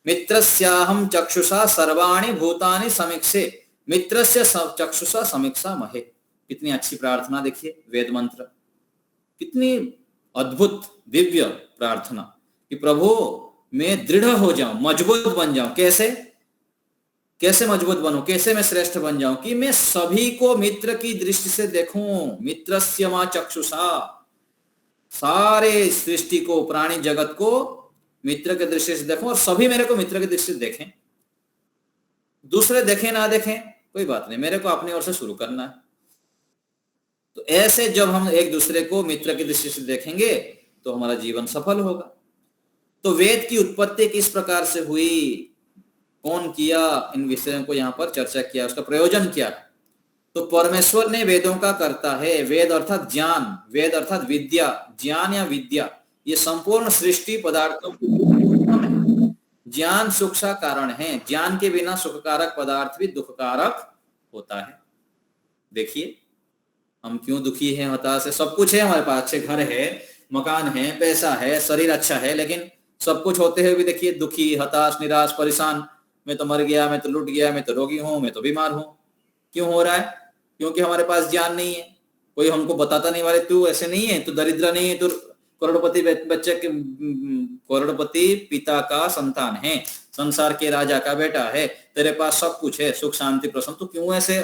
मित्रस्याहं चक्षुषा सर्वाणि भूतानि समीक्षे, मित्रस्य चक्षुषा समीक्षा महे। कितनी अच्छी प्रार्थना देखिए, वेद मंत्र, कितनी अद्भुत दिव्य प्रार्थना कि प्रभु मैं दृढ़ हो जाऊं, मजबूत बन जाऊं। कैसे कैसे मजबूत बनूं, कैसे मैं श्रेष्ठ बन जाऊं कि मैं सभी को मित्र की दृष्टि से देखूं। मित्रस्य मा चक्षुषा, सारे सृष्टि को, प्राणी जगत को मित्र के दृष्टि से देखूं और सभी मेरे को मित्र की दृष्टि से देखें। दूसरे देखें ना देखें कोई बात नहीं, मेरे को अपनी ओर से शुरू करना है। तो ऐसे जब हम एक दूसरे को मित्र की दृष्टि से देखेंगे तो हमारा जीवन सफल होगा। तो वेद की उत्पत्ति किस प्रकार से हुई, कौन किया, इन विषयों को यहाँ पर चर्चा किया, उसका प्रयोजन क्या। तो परमेश्वर ने वेदों का करता है। वेद अर्थात ज्ञान, वेद अर्थात विद्या, ज्ञान या विद्या, ये संपूर्ण सृष्टि पदार्थों की ज्ञान सुख का कारण है। ज्ञान के बिना सुखकारक पदार्थ भी दुखकारक होता है। देखिए हम क्यों दुखी हैं, हताश है, सब कुछ है हमारे पास, अच्छे घर है, मकान है, पैसा है, शरीर अच्छा है, लेकिन सब कुछ होते हुए भी देखिए दुखी, हताश, निराश, परेशान। मैं तो मर गया, मैं तो लुट गया, मैं तो रोगी हूं, मैं तो बीमार हूं। क्यों हो रहा है? क्योंकि हमारे पास ज्ञान नहीं है। कोई हमको बताता नहीं, वाले तू ऐसे नहीं है, तू दरिद्र नहीं है, तू करोड़पति बच्चे के, करोड़पति पिता का संतान है, संसार के राजा का बेटा है, तेरे पास सब कुछ है, सुख शांति प्रसन्न, तो क्यों ऐसे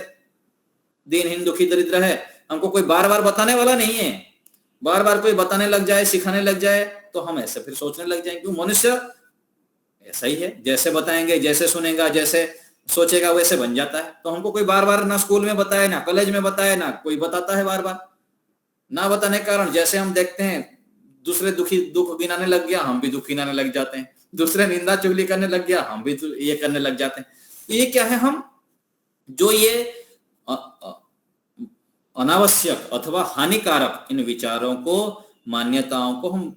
दीनहीन दुखी दरिद्र है? हमको कोई बार बार बताने वाला नहीं है। बार बार कोई बताने लग जाए, सिखाने लग जाए तो हम ऐसे फिर सोचने लग जाएंगे। क्यों? मनुष्य ऐसा ही है, जैसे बताएंगे, जैसे सुनेगा, जैसे सोचेगा वैसे बन जाता है। तो हमको कोई बार बार ना स्कूल में बताए, ना कॉलेज में बताए, ना कोई बताता है बार बार। ना बताने के कारण जैसे हम देखते हैं दूसरे दुख गिनाने लग गया, हम भी दुख गिनाने लग जाते हैं। दूसरे निंदा चुगली करने लग गया, हम भी ये करने लग जाते हैं। ये क्या है? हम जो ये अनावश्यक अथवा हानिकारक इन विचारों को, मान्यताओं को हम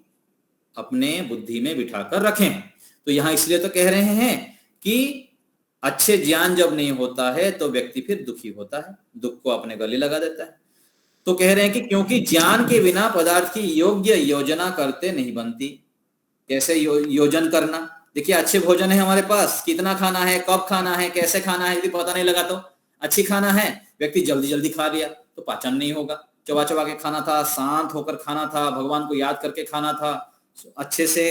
अपने बुद्धि में बिठाकर रखें। तो यहां इसलिए तो कह रहे हैं कि अच्छे ज्ञान जब नहीं होता है तो व्यक्ति फिर दुखी होता है, दुख को अपने गले लगा देता है। तो कह रहे हैं कि क्योंकि ज्ञान के बिना पदार्थ की योग्य योजना करते नहीं बनती। कैसे योजन करना? देखिए अच्छे भोजन है हमारे पास, कितना खाना है, कब खाना है, कैसे खाना है, यदि पता नहीं लगा तो अच्छी खाना है, व्यक्ति जल्दी जल्दी खा लिया तो पाचन नहीं होगा। चबा चबा के खाना था, शांत होकर खाना था, भगवान को याद करके खाना था, अच्छे से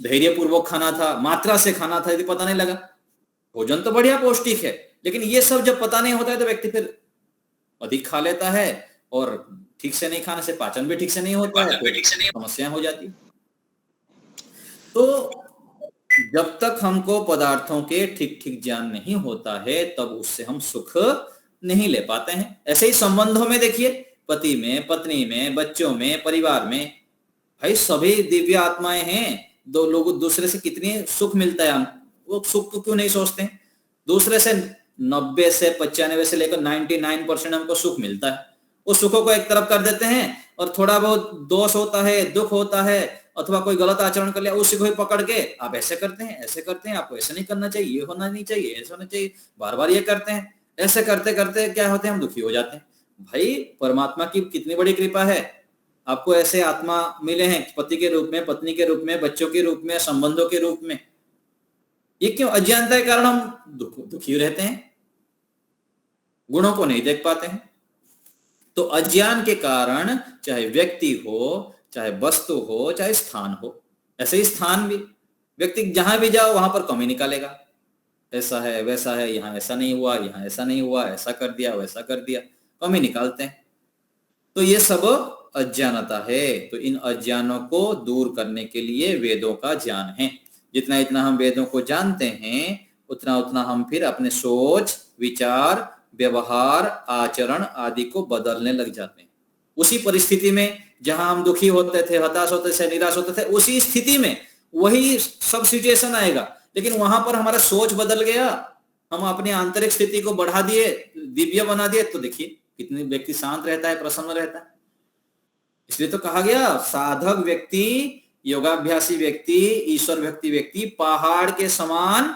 धैर्य पूर्वक खाना था, मात्रा से खाना था, यदि पता नहीं लगा। भोजन तो बढ़िया पौष्टिक है, लेकिन ये सब जब पता नहीं होता है तो व्यक्ति फिर अधिक खा लेता है और ठीक से नहीं खाने से पाचन भी ठीक से नहीं होता है, तो समस्याएं हो जाती। तो जब तक हमको पदार्थों के ठीक ठीक ज्ञान नहीं होता है तब उससे हम सुख नहीं ले पाते हैं। ऐसे ही संबंधों में देखिए, पति में, पत्नी में, बच्चों में, परिवार में, भाई सभी दिव्य आत्माएं हैं। दो लोग दूसरे से कितनी सुख मिलता है, हम वो सुख को क्यों नहीं सोचते हैं? दूसरे से 90 से 95 से लेकर 99% हमको सुख मिलता है। उस सुखों को एक तरफ कर देते हैं और थोड़ा बहुत दोष होता है, दुख होता है, अथवा कोई गलत आचरण कर लिया, उसी को ही पकड़ के आप ऐसे करते हैं, ऐसे करते हैं, आपको ऐसे नहीं करना चाहिए, ये होना नहीं चाहिए, ऐसा होना चाहिए, बार बार ये करते हैं। ऐसे करते करते क्या होते हैं? हम दुखी हो जाते हैं। भाई परमात्मा की कितनी बड़ी कृपा है, आपको ऐसे आत्मा मिले हैं, पति के रूप में, पत्नी के रूप में, बच्चों के रूप में, संबंधों के रूप में। ये क्यों? अज्ञानता के कारण हम दुखी रहते हैं, गुणों को नहीं देख पाते हैं। तो अज्ञान के कारण चाहे व्यक्ति हो, चाहे वस्तु हो, चाहे स्थान हो, ऐसे ही स्थान भी, व्यक्ति जहां भी जाओ वहां पर कमी निकालेगा। ऐसा है, वैसा है, यहाँ ऐसा नहीं हुआ, यहाँ ऐसा नहीं हुआ, ऐसा कर दिया, वैसा कर दिया, कमी निकालते हैं। तो ये सब अज्ञानता है। तो इन अज्ञानों को दूर करने के लिए वेदों का ज्ञान है। जितना इतना हम वेदों को जानते हैं उतना उतना हम फिर अपने सोच, विचार, व्यवहार, आचरण आदि को बदलने लग जाते हैं। उसी परिस्थिति में जहां हम दुखी होते थे, हताश होते थे, निराश होते थे, उसी स्थिति में वही सब सिचुएशन आएगा, लेकिन वहां पर हमारा सोच बदल गया, हम अपनी आंतरिक स्थिति को बढ़ा दिए, दिव्य बना दिए, तो देखिए कितने व्यक्ति शांत रहता है, प्रसन्न रहता है। इसलिए तो कहा गया साधक व्यक्ति, योगाभ्यासी व्यक्ति, ईश्वर भक्ति व्यक्ति पहाड़ के समान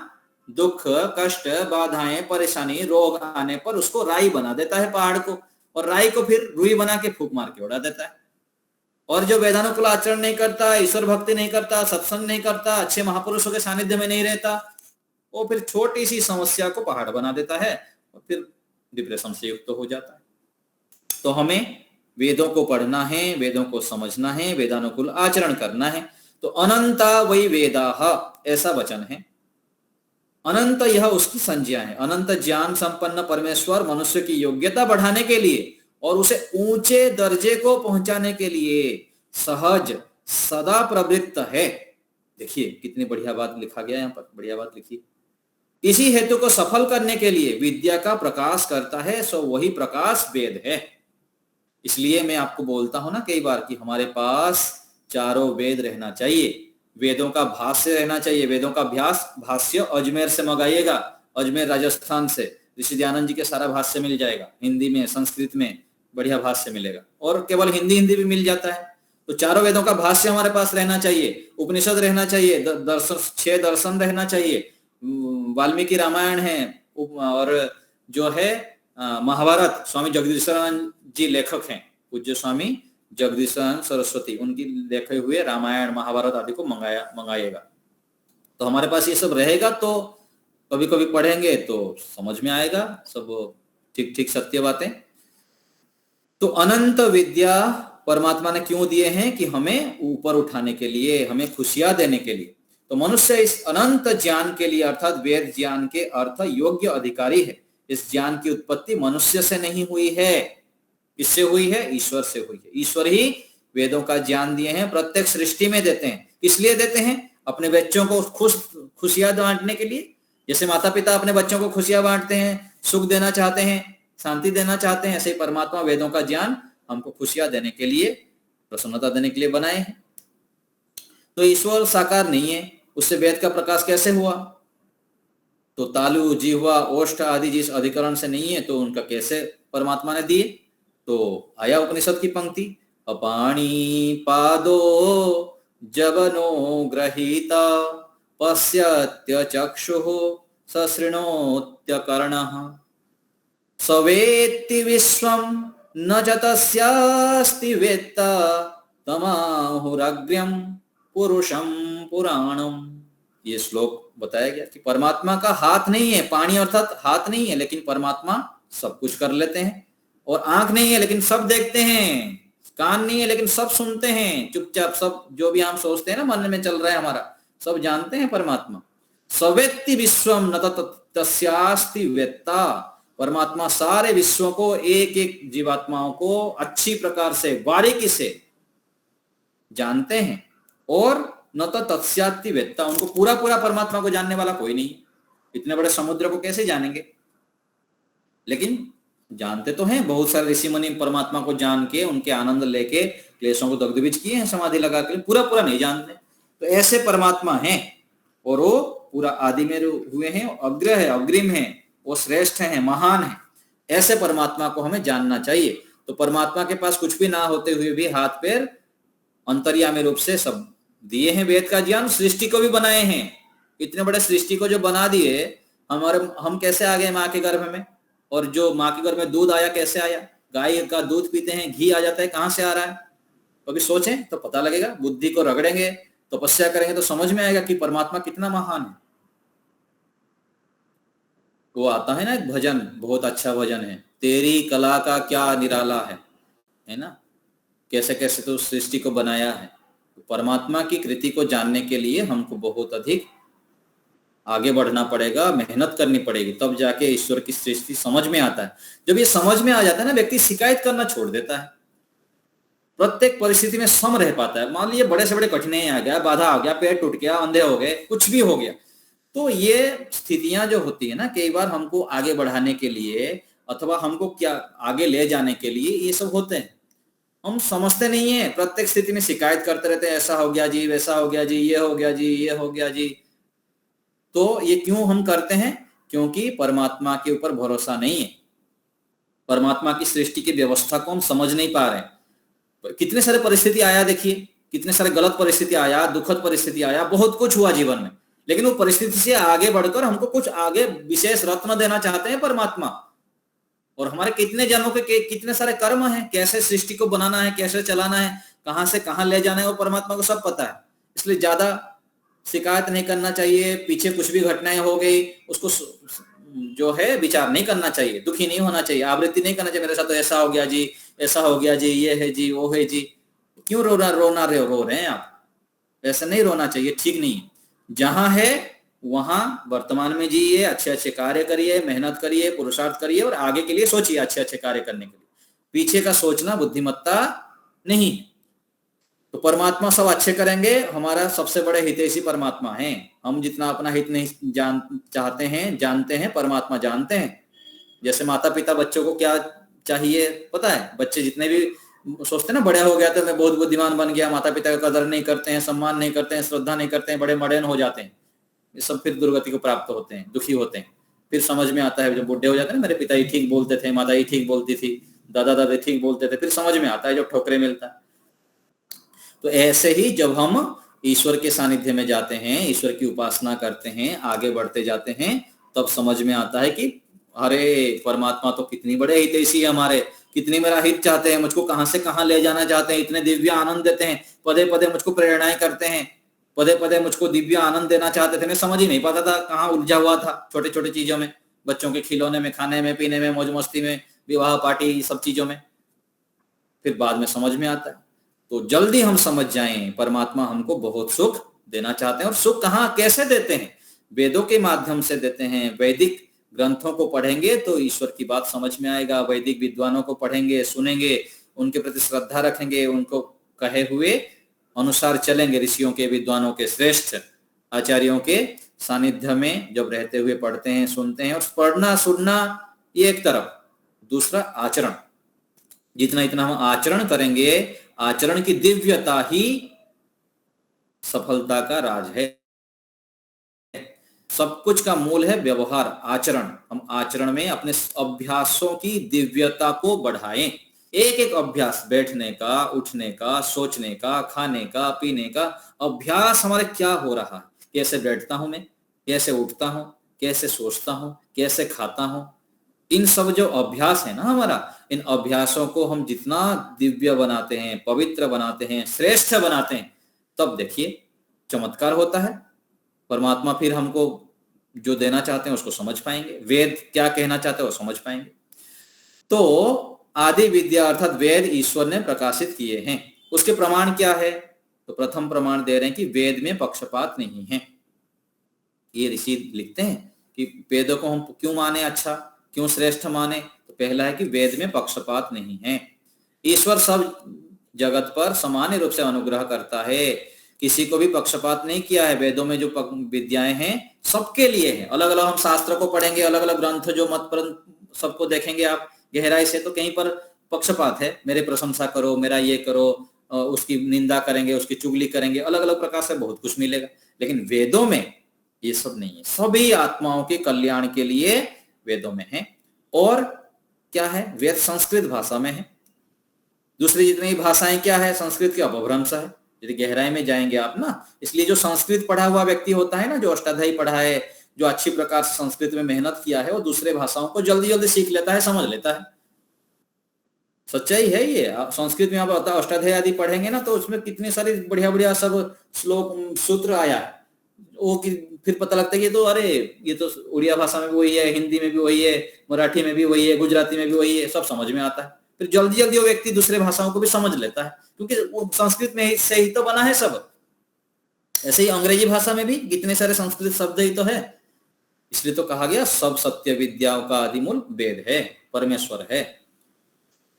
दुख, कष्ट, बाधाएं, परेशानी, रोग आने पर उसको राई बना देता है पहाड़ को, और राई को फिर रुई बना के फूंक मार के उड़ा देता है। और जो वेदानुकूल आचरण नहीं करता, ईश्वर भक्ति नहीं करता, सत्संग नहीं करता, अच्छे महापुरुषों के सानिध्य में नहीं रहता, वो फिर छोटी सी समस्या को पहाड़ बना देता है और फिर डिप्रेशन से युक्त हो जाता है। तो हमें वेदों को पढ़ना है, वेदों को समझना है, वेदानुकूल आचरण करना है। तो अनंता वै वेदाः ऐसा वचन है। अनंत यह उसकी संज्ञा है। अनंत ज्ञान संपन्न परमेश्वर मनुष्य की योग्यता बढ़ाने के लिए और उसे ऊंचे दर्जे को पहुंचाने के लिए सहज सदा प्रवृत्त है। देखिए कितनी बढ़िया बात लिखा गया, यहाँ पर बढ़िया बात लिखी। इसी हेतु को सफल करने के लिए विद्या का प्रकाश करता है, सो वही प्रकाश वेद है। इसलिए मैं आपको बोलता हूं ना कई बार कि हमारे पास चारों वेद रहना चाहिए, वेदों का भाष्य रहना चाहिए। वेदों का भाष्य अजमेर से मंगाइएगा, अजमेर राजस्थान से ऋषि दयानंद जी के सारा भाष्य मिल जाएगा, हिंदी में, संस्कृत में बढ़िया भाष्य मिलेगा, और केवल हिंदी भी मिल जाता है। तो चारों वेदों का भाष्य हमारे पास रहना चाहिए, उपनिषद रहना चाहिए, दर्शन, 6 दर्शन रहना चाहिए, वाल्मीकि रामायण है, और जो है महाभारत, स्वामी जगदीशानंद जी लेखक हैं, पूज्य स्वामी जगदीशानंद सरस्वती, उनकी लिखे हुए रामायण महाभारत आदि को मंगाइएगा। तो हमारे पास ये सब रहेगा तो कभी कभी पढ़ेंगे तो समझ में आएगा सब ठीक ठीक सत्य बातें। तो अनंत विद्या परमात्मा ने क्यों दिए हैं? कि हमें ऊपर उठाने के लिए, हमें खुशियां देने के लिए। तो मनुष्य इस अनंत ज्ञान के लिए अर्थात वेद ज्ञान के अर्थ योग्य अधिकारी है। इस ज्ञान की उत्पत्ति मनुष्य से नहीं हुई है। किससे हुई है? ईश्वर से हुई है। ईश्वर ही वेदों का ज्ञान दिए हैं, प्रत्येक सृष्टि में देते हैं। इसलिए देते हैं अपने बच्चों को खुशियां बांटने के लिए। जैसे माता पिता अपने बच्चों को खुशियां बांटते हैं, सुख देना चाहते हैं, शांति देना चाहते हैं, ऐसे ही परमात्मा वेदों का ज्ञान हमको खुशियां देने के लिए, प्रसन्नता देने के लिए बनाए हैं। तो ईश्वर साकार नहीं है, उससे वेद का प्रकाश कैसे हुआ? तो तालु, जिह्वा, ओष्ठ आदि जिस अधिकरण से नहीं है तो उनका कैसे परमात्मा ने दिए? तो आया उपनिषद की पंक्ति, अपाणी पादो जबनो ग्रहीता पश्यत्य चक्षुः सशृणोत्य कर्णः सवेत्ति विश्वं न च तस्यास्ति वेत्ता तमाहुरग्र्यं पुरुषं पुराणम। ये श्लोक बताया गया कि परमात्मा का हाथ नहीं है, पानी अर्थात हाथ नहीं है, लेकिन परमात्मा सब कुछ कर लेते हैं। और आंख नहीं है लेकिन सब देखते हैं, कान नहीं है लेकिन सब सुनते हैं, चुपचाप सब जो भी हम सोचते हैं ना मन में चल रहा है हमारा, सब जानते हैं परमात्मा। सवेत्ति विश्वम न तस्यास्ति वेत्ता, परमात्मा सारे विश्व को, एक एक जीवात्माओं को अच्छी प्रकार से बारीकी से जानते हैं। और न तो तस्यास्ति वेत्ता, उनको पूरा पूरा परमात्मा को जानने वाला कोई नहीं। इतने बड़े समुद्र को कैसे जानेंगे? लेकिन जानते तो हैं। बहुत सारे ऋषि मुनि परमात्मा को जान के, उनके आनंद लेके क्लेशों को दग्धबीज किए हैं समाधि लगा के, पूरा पूरा नहीं जानते। तो ऐसे परमात्मा हैं और वो पूरा आदि में हुए हैं, अग्र है, अग्रिम है, वो श्रेष्ठ है, महान है। ऐसे परमात्मा को हमें जानना चाहिए। तो परमात्मा के पास कुछ भी ना होते हुए भी हाथ पैर अंतर्यामी रूप से सब दिए हैं, वेद का ज्ञान, सृष्टि को भी बनाए हैं। इतने बड़े सृष्टि को जो बना दिए, हम कैसे आ गए माँ के गर्भ में? और जो माँ के गर्भ में दूध आया कैसे आया? गाय का दूध पीते हैं, घी आ जाता है, कहां से आ रहा है? कभी सोचें तो पता लगेगा। बुद्धि को रगड़ेंगे, तपस्या करेंगे तो समझ में आएगा कि परमात्मा कितना महान है। वो आता है ना एक भजन, बहुत अच्छा भजन है, तेरी कला का क्या निराला है ना, कैसे कैसे तो सृष्टि को बनाया है। तो परमात्मा की कृति को जानने के लिए हमको बहुत अधिक आगे बढ़ना पड़ेगा, मेहनत करनी पड़ेगी, तब जाके ईश्वर की सृष्टि समझ में आता है। जब ये समझ में आ जाता है ना, व्यक्ति शिकायत करना छोड़ देता है, प्रत्येक परिस्थिति में सम रह पाता है। मान लीजिए बड़े से बड़े कठिनाई आ गया, बाधा आ गया, पेट टूट गया, अंधे हो गए, कुछ भी हो गया, तो ये स्थितियां जो होती है ना, कई बार हमको आगे बढ़ाने के लिए अथवा हमको क्या आगे ले जाने के लिए ये सब होते हैं। हम समझते नहीं है, प्रत्येक स्थिति में शिकायत करते रहते हैं, ऐसा हो गया जी, वैसा हो गया जी, ये हो गया जी, ये हो गया जी। तो ये क्यों हम करते हैं? क्योंकि परमात्मा के ऊपर भरोसा नहीं है, परमात्मा की सृष्टि की व्यवस्था को हम समझ नहीं पा रहे हैं। कितने सारे परिस्थिति आया, देखिए कितने सारे गलत परिस्थिति आया, दुखद परिस्थिति आया, बहुत कुछ हुआ जीवन में, लेकिन वो परिस्थिति से आगे बढ़कर हमको कुछ आगे विशेष रत्न देना चाहते हैं परमात्मा। और हमारे कितने जन्मों के कितने सारे कर्म हैं, कैसे सृष्टि को बनाना है, कैसे चलाना है, कहां से कहां ले जाना है, वो परमात्मा को सब पता है। इसलिए ज्यादा शिकायत नहीं करना चाहिए, पीछे कुछ भी घटनाएं हो गई उसको जो है विचार नहीं करना चाहिए, दुखी नहीं होना चाहिए, आवृत्ति नहीं करना चाहिए, मेरे साथ तो ऐसा हो गया जी, ऐसा हो गया जी, ये है जी, वो है जी, क्यों रो रहे हैं आप, ऐसा नहीं रोना चाहिए, ठीक नहीं है। जहां है वहां वर्तमान में जिए, अच्छे अच्छे कार्य करिए, मेहनत करिए, पुरुषार्थ करिए और आगे के लिए सोचिए अच्छे अच्छे कार्य करने के लिए। पीछे का सोचना बुद्धिमत्ता नहीं है। तो परमात्मा सब अच्छे करेंगे, हमारा सबसे बड़े हितैषी परमात्मा है। हम जितना अपना हित नहीं चाहते हैं, जानते हैं, परमात्मा जानते हैं। जैसे माता पिता बच्चों को क्या चाहिए पता है, बच्चे जितने भी सोचते हैं ना बड़े हो गया तो मैं बहुत बुद्धिमान बन गया, माता पिता का कदर नहीं करते हैं, सम्मान नहीं करते हैं, श्रद्धा नहीं करते हैं, बड़े मडेन हो जाते हैं, ये सब फिर दुर्गति को प्राप्त होते हैं, दुखी होते हैं। फिर समझ में आता है जब बुढ़े हो जाते हैं, मेरे पिता ही ठीक बोलते थे, माता ही ठीक बोलती थी, दादा दादी ठीक बोलते थे, फिर समझ में आता है जब ठोकरे मिलता है। तो ऐसे ही जब हम ईश्वर के सानिध्य में जाते हैं, ईश्वर की उपासना करते हैं, आगे बढ़ते जाते हैं, तब समझ में आता है कि अरे परमात्मा तो कितनी बड़े हितैषी है हमारे, कितनी मेरा हित चाहते हैं, मुझको कहां से कहां ले जाना चाहते हैं, इतने दिव्य आनंद देते हैं, पदे पदे मुझको प्रेरणाएं करते हैं, पदे पदे मुझको दिव्य आनंद देना चाहते थे। मैं समझ ही नहीं पाता था, कहाँ उलझा हुआ था छोटे छोटे चीजों में, बच्चों के खिलौने में, खाने में, पीने में, मौज मस्ती में, विवाह पार्टी, सब चीजों में। फिर बाद में समझ में आता है। तो जल्दी हम समझ जाएं, परमात्मा हमको बहुत सुख देना चाहते हैं। और सुख कहाँ कैसे देते हैं? वेदों के माध्यम से देते हैं। वैदिक ग्रंथों को पढ़ेंगे तो ईश्वर की बात समझ में आएगा। वैदिक विद्वानों को पढ़ेंगे, सुनेंगे, उनके प्रति श्रद्धा रखेंगे, उनको कहे हुए अनुसार चलेंगे, ऋषियों के, विद्वानों के, श्रेष्ठ आचार्यों के सानिध्य में जब रहते हुए पढ़ते हैं, सुनते हैं। और पढ़ना सुनना ये एक तरफ, दूसरा आचरण। जितना इतना हम आचरण करेंगे, आचरण की दिव्यता ही सफलता का राज है। सब कुछ का मूल है व्यवहार, आचरण। हम आचरण में अपने अभ्यासों की दिव्यता को बढ़ाएं। एक एक अभ्यास, बैठने का, उठने का, सोचने का, खाने का, पीने का अभ्यास हमारे क्या हो रहा है, कैसे बैठता हूं मैं, कैसे उठता हूं, कैसे सोचता हूं, कैसे खाता हूं। इन सब जो अभ्यास है ना हमारा, इन अभ्यासों को हम जितना दिव्य बनाते हैं, पवित्र बनाते हैं, श्रेष्ठ बनाते हैं, तब देखिए चमत्कार होता है। परमात्मा फिर हमको जो देना चाहते हैं उसको समझ पाएंगे, वेद क्या कहना चाहते हैं वो समझ पाएंगे। तो आदि विद्या अर्थात वेद ईश्वर ने प्रकाशित किए हैं। उसके प्रमाण क्या है? तो प्रथम प्रमाण दे रहे हैं कि वेद में पक्षपात नहीं है। ये ऋषि लिखते हैं कि वेदों को हम क्यों माने, अच्छा क्यों श्रेष्ठ माने? तो पहला है कि वेद में पक्षपात नहीं है। ईश्वर सब जगत पर समान रूप से अनुग्रह करता है, किसी को भी पक्षपात नहीं किया है। वेदों में जो विद्याएं हैं सबके लिए है। अलग अलग हम शास्त्र को पढ़ेंगे, अलग अलग ग्रंथ जो मत पर सबको देखेंगे आप गहराई से, तो कहीं पर पक्षपात है, मेरे प्रशंसा करो, मेरा ये करो, उसकी निंदा करेंगे, उसकी चुगली करेंगे, अलग अलग प्रकार से बहुत कुछ मिलेगा। लेकिन वेदों में ये सब नहीं है। सभी आत्माओं के कल्याण के लिए वेदों में है। और क्या है? वेद संस्कृत भाषा में है। दूसरी जितनी भाषाएं क्या है? संस्कृत की अपभ्रंश है। यदि गहराई में जाएंगे आप ना, इसलिए जो संस्कृत पढ़ा हुआ व्यक्ति होता है ना, जो अष्टाध्यायी पढ़ा है, जो अच्छी प्रकार से संस्कृत में मेहनत किया है, वो दूसरे भाषाओं को जल्दी जल्दी सीख लेता है, समझ लेता है। सच्चाई है ये। संस्कृत में आप अष्टाध्यायी आदि पढ़ेंगे ना, तो उसमें कितने सारे बढ़िया बढ़िया सब श्लोक सूत्र आया है, वो फिर पता लगता है कि तो अरे ये तो उड़िया भाषा में भी वही है, हिंदी में भी वही है, मराठी में भी वही है, गुजराती में भी वही है, सब समझ में आता है। फिर जल्दी जल्दी वो व्यक्ति दूसरे भाषाओं को भी समझ लेता है, क्योंकि वो संस्कृत में से ही तो बना है सब। ऐसे ही अंग्रेजी भाषा में भी कितने सारे संस्कृत शब्द ही तो है। इसलिए तो कहा गया सब सत्य विद्याओं का आदिमूल वेद है, परमेश्वर है।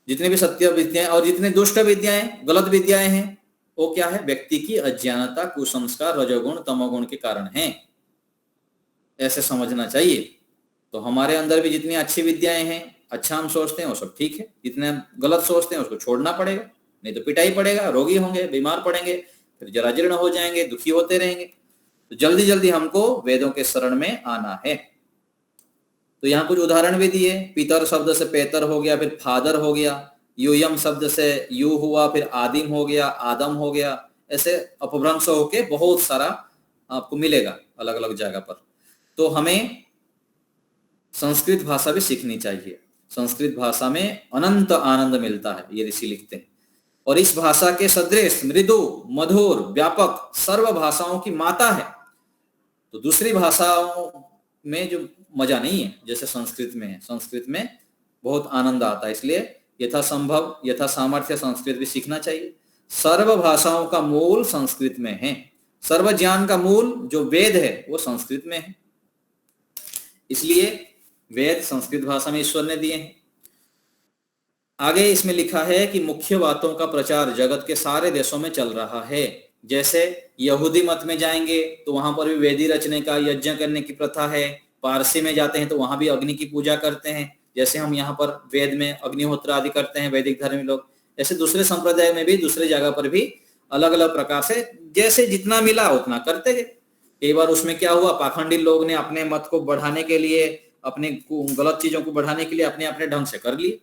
जितने भी सत्य विद्याएं और जितने दुष्ट विद्याएं, गलत विद्याएं हैं, वो क्या है? व्यक्ति की अज्ञानता, कुसंस्कार, रजोगुण, तमोगुण के कारण है। ऐसे समझना चाहिए। तो हमारे अंदर भी जितनी अच्छी विद्याएं हैं, अच्छा हम सोचते हैं, वो सब ठीक है। जितने गलत सोचते हैं उसको छोड़ना पड़ेगा, नहीं तो पिटाई पड़ेगा, रोगी होंगे, बीमार पड़ेंगे, फिर जराजीर्ण हो जाएंगे, दुखी होते रहेंगे। तो जल्दी जल्दी हमको वेदों के शरण में आना है। तो यहाँ कुछ उदाहरण भी दिए। पितर शब्द से पेतर हो गया, फिर फादर हो गया, यूयम शब्द से यू हुआ, फिर आदिम हो गया, आदम हो गया, ऐसे अपभ्रंश होके बहुत सारा आपको मिलेगा अलग अलग जगह पर। तो हमें संस्कृत भाषा भी सीखनी चाहिए। संस्कृत भाषा में अनंत आनंद मिलता है, ये ऋषि लिखते हैं। और इस भाषा के सदृश मृदु, मधुर, व्यापक सर्व भाषाओं की माता है। तो दूसरी भाषाओं में जो मजा नहीं है जैसे संस्कृत में है। संस्कृत में बहुत आनंद आता है, इसलिए यथासंभव यथा सामर्थ्य संस्कृत भी सीखना चाहिए। सर्व भाषाओं का मूल संस्कृत में है। सर्व ज्ञान का मूल जो वेद है वो संस्कृत में है, इसलिए वेद संस्कृत भाषा में ईश्वर ने दिए हैं। आगे इसमें लिखा है कि मुख्य बातों का प्रचार जगत के सारे देशों में चल रहा है। जैसे यहूदी मत में जाएंगे तो वहां पर भी वेदी रचने का, यज्ञ करने की प्रथा है। पारसी में जाते हैं तो वहां भी अग्नि की पूजा करते हैं, जैसे हम यहाँ पर वेद में अग्निहोत्र आदि करते हैं वैदिक धर्मी लोग। ऐसे दूसरे संप्रदाय में भी दूसरे जगह पर भी अलग अलग प्रकार से जैसे जितना मिला उतना करते गए। कई बार उसमें क्या हुआ, पाखंडी लोग ने अपने मत को बढ़ाने के लिए, अपने गलत चीजों को बढ़ाने के लिए अपने अपने ढंग से कर लिए,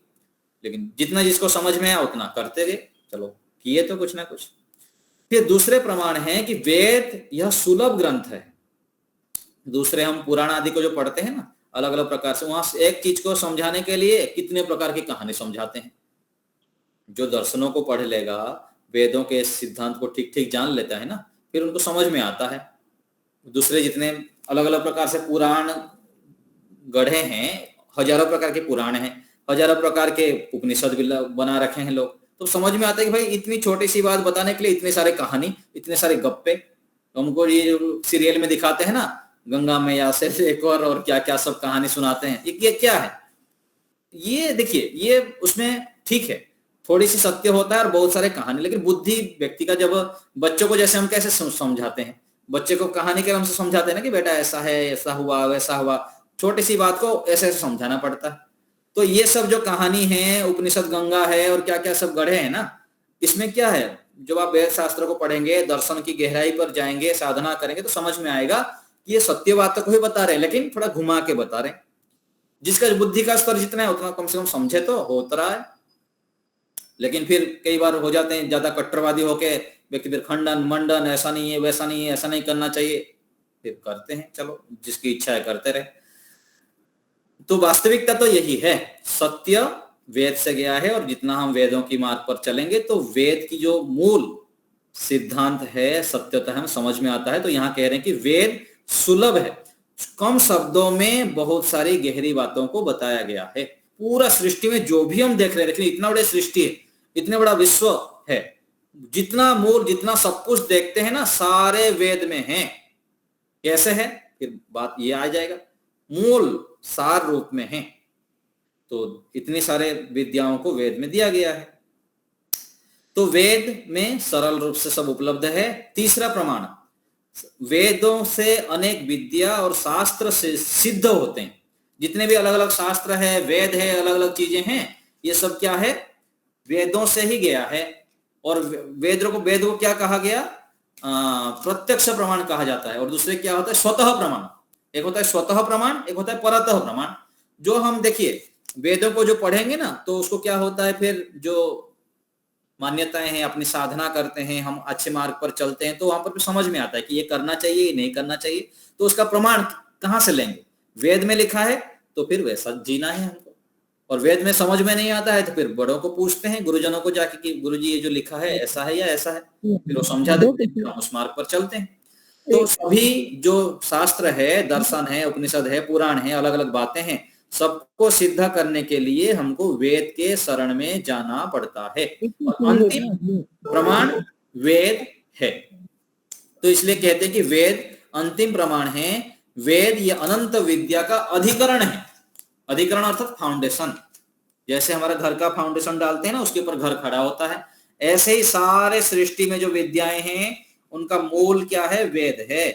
लेकिन जितना जिसको समझ में आया उतना करते गए। चलो किए तो कुछ ना कुछ। फिर दूसरे प्रमाण है कि वेद यह सुलभ ग्रंथ है। दूसरे हम पुराण आदि को जो पढ़ते हैं ना अलग अलग प्रकार से, वहां एक चीज को समझाने के लिए कितने प्रकार की कहानी समझाते हैं। जो दर्शनों को पढ़ लेगा, वेदों के सिद्धांत को ठीक ठीक जान लेता है ना, फिर उनको समझ में आता है। दूसरे जितने अलग अलग प्रकार से पुराण गढ़े हैं, हजारों प्रकार के पुराण हैं, हजारों प्रकार के उपनिषद भी बना रखे हैं लोग, तो समझ में आता है कि भाई इतनी छोटी सी बात बताने के लिए इतने सारे कहानी, इतने सारे गप्पे। हमको ये सीरियल में दिखाते हैं ना, गंगा मैया से लेकर और क्या क्या सब कहानी सुनाते हैं, ये क्या है? ये देखिए, ये उसमें ठीक है, थोड़ी सी सत्य होता है और बहुत सारे कहानी, लेकिन बुद्धि व्यक्ति का, जब बच्चों को जैसे हम कैसे समझाते हैं, बच्चे को कहानी के नाम से समझाते हैं ना कि बेटा ऐसा है, ऐसा हुआ, वैसा हुआ, छोटी सी बात को ऐसे समझाना पड़ता है। तो ये सब जो कहानी है, उपनिषद गंगा है और क्या क्या सब गढ़े हैं ना, इसमें क्या है, जब आप वेद शास्त्र को पढ़ेंगे, दर्शन की गहराई पर जाएंगे, साधना करेंगे तो समझ में आएगा कि ये सत्य बातों को ही बता रहे हैं, लेकिन थोड़ा घुमा के बता रहे हैं। जिसका बुद्धि का स्तर जितना है उतना कम से कम समझे तो होता रहा है। लेकिन फिर कई बार हो जाते हैं ज्यादा कट्टरवादी होके व्यक्ति, फिर खंडन मंडन, ऐसा नहीं है, वैसा नहीं है, ऐसा नहीं करना चाहिए, फिर करते हैं। चलो जिसकी इच्छा है करते रहे। तो वास्तविकता तो यही है, सत्य वेद से गया है, और जितना हम वेदों की मार्ग पर चलेंगे तो वेद की जो मूल सिद्धांत है, सत्यता है, समझ में आता है। तो यहाँ कह रहे हैं कि वेद सुलभ है, कम शब्दों में बहुत सारी गहरी बातों को बताया गया है। पूरा सृष्टि में जो भी हम देख रहे हैं, देखिए इतना बड़ा सृष्टि है, इतने बड़ा विश्व है, जितना मूल, जितना सब कुछ देखते हैं ना, सारे वेद में है। कैसे है, फिर बात ये आ जाएगा, मूल सार रूप में है। तो इतनी सारे विद्याओं को वेद में दिया गया है। तो वेद में सरल रूप से सब उपलब्ध है। तीसरा प्रमाण, वेदों से अनेक विद्या और शास्त्र से सिद्ध होते हैं। जितने भी अलग अलग शास्त्र है, वेद है, अलग अलग चीजें हैं, ये सब क्या है, वेदों से ही गया है। और वेद को क्या कहा गया, प्रत्यक्ष प्रमाण कहा जाता है। और दूसरे क्या होता है, स्वतः प्रमाण। एक होता है स्वतः प्रमाण, एक होता है परतः प्रमाण। जो हम देखिए वेदों को जो पढ़ेंगे ना, तो उसको क्या होता है, फिर जो मान्यताएं हैं, अपनी साधना करते हैं, हम अच्छे मार्ग पर चलते हैं, तो वहां पर समझ में आता है कि ये करना चाहिए, ये नहीं करना चाहिए। तो उसका प्रमाण कहाँ से लेंगे, वेद में लिखा है तो फिर वैसा जीना है हमको। और वेद में समझ में नहीं आता है तो फिर बड़ों को पूछते हैं, गुरुजनों को जाके कि गुरुजी ये जो लिखा है ऐसा है या ऐसा है, फिर वो समझा देते हैं, हम उस मार्ग पर चलते हैं। तो सभी जो शास्त्र है, दर्शन है, उपनिषद है, पुराण है, अलग अलग बातें हैं, सबको सिद्ध करने के लिए हमको वेद के शरण में जाना पड़ता है। और अंतिम प्रमाण वेद है। तो इसलिए कहते हैं कि वेद अंतिम प्रमाण है। वेद ये अनंत विद्या का अधिकरण है। अधिकरण अर्थात फाउंडेशन। जैसे हमारा घर का फाउंडेशन डालते हैं ना, उसके ऊपर घर खड़ा होता है, ऐसे ही सारे सृष्टि में जो विद्याएं हैं उनका मूल क्या है, वेद है।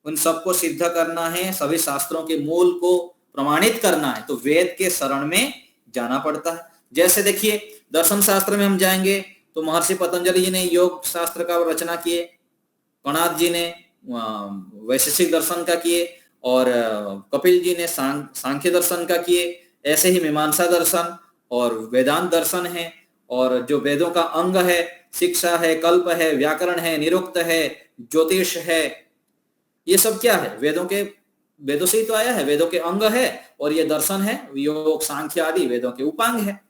उन सबको सिद्ध करना है, सभी शास्त्रों के मूल को प्रमाणित करना है, तो वेद के शरण में जाना पड़ता है। जैसे देखिए दर्शन शास्त्र में हम जाएंगे तो महर्षि पतंजलि जी ने योग शास्त्र का रचना किए, कणाद जी ने वैशेषिक दर्शन का किए, और कपिल जी ने सांख्य दर्शन का किए। ऐसे ही मीमांसा दर्शन और वेदांत दर्शन है, और जो वेदों का अंग है, शिक्षा है, कल्प है, व्याकरण है, निरुक्त है, ज्योतिष है, ये सब क्या है? वेदों से ही तो आया है, वेदों के अंग है। और ये दर्शन है, योग, सांख्य आदि वेदों के उपांग है।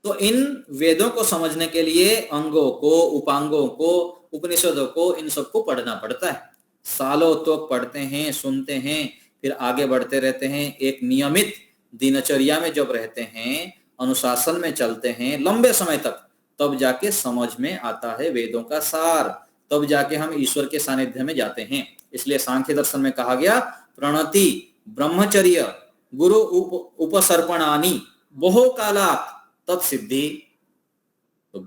तो इन वेदों को समझने के लिए अंगों को, उपांगों को, उपनिषदों को, इन सबको पढ़ना पड़ता है। सालों तक पढ़ते हैं, सुनते हैं, फिर आगे बढ़ते रहते हैं। एक नियमित दिनचर्या में जब रहते हैं, अनुशासन में चलते हैं लंबे समय तक, तब जाके समझ में आता है वेदों का सार, तब जाके हम ईश्वर के सानिध्य में जाते हैं। इसलिए सांख्य दर्शन में कहा गया, प्रणति ब्रह्मचर्य गुरु उपसर्पणानि बहुकालात् तत्सिद्धि। तो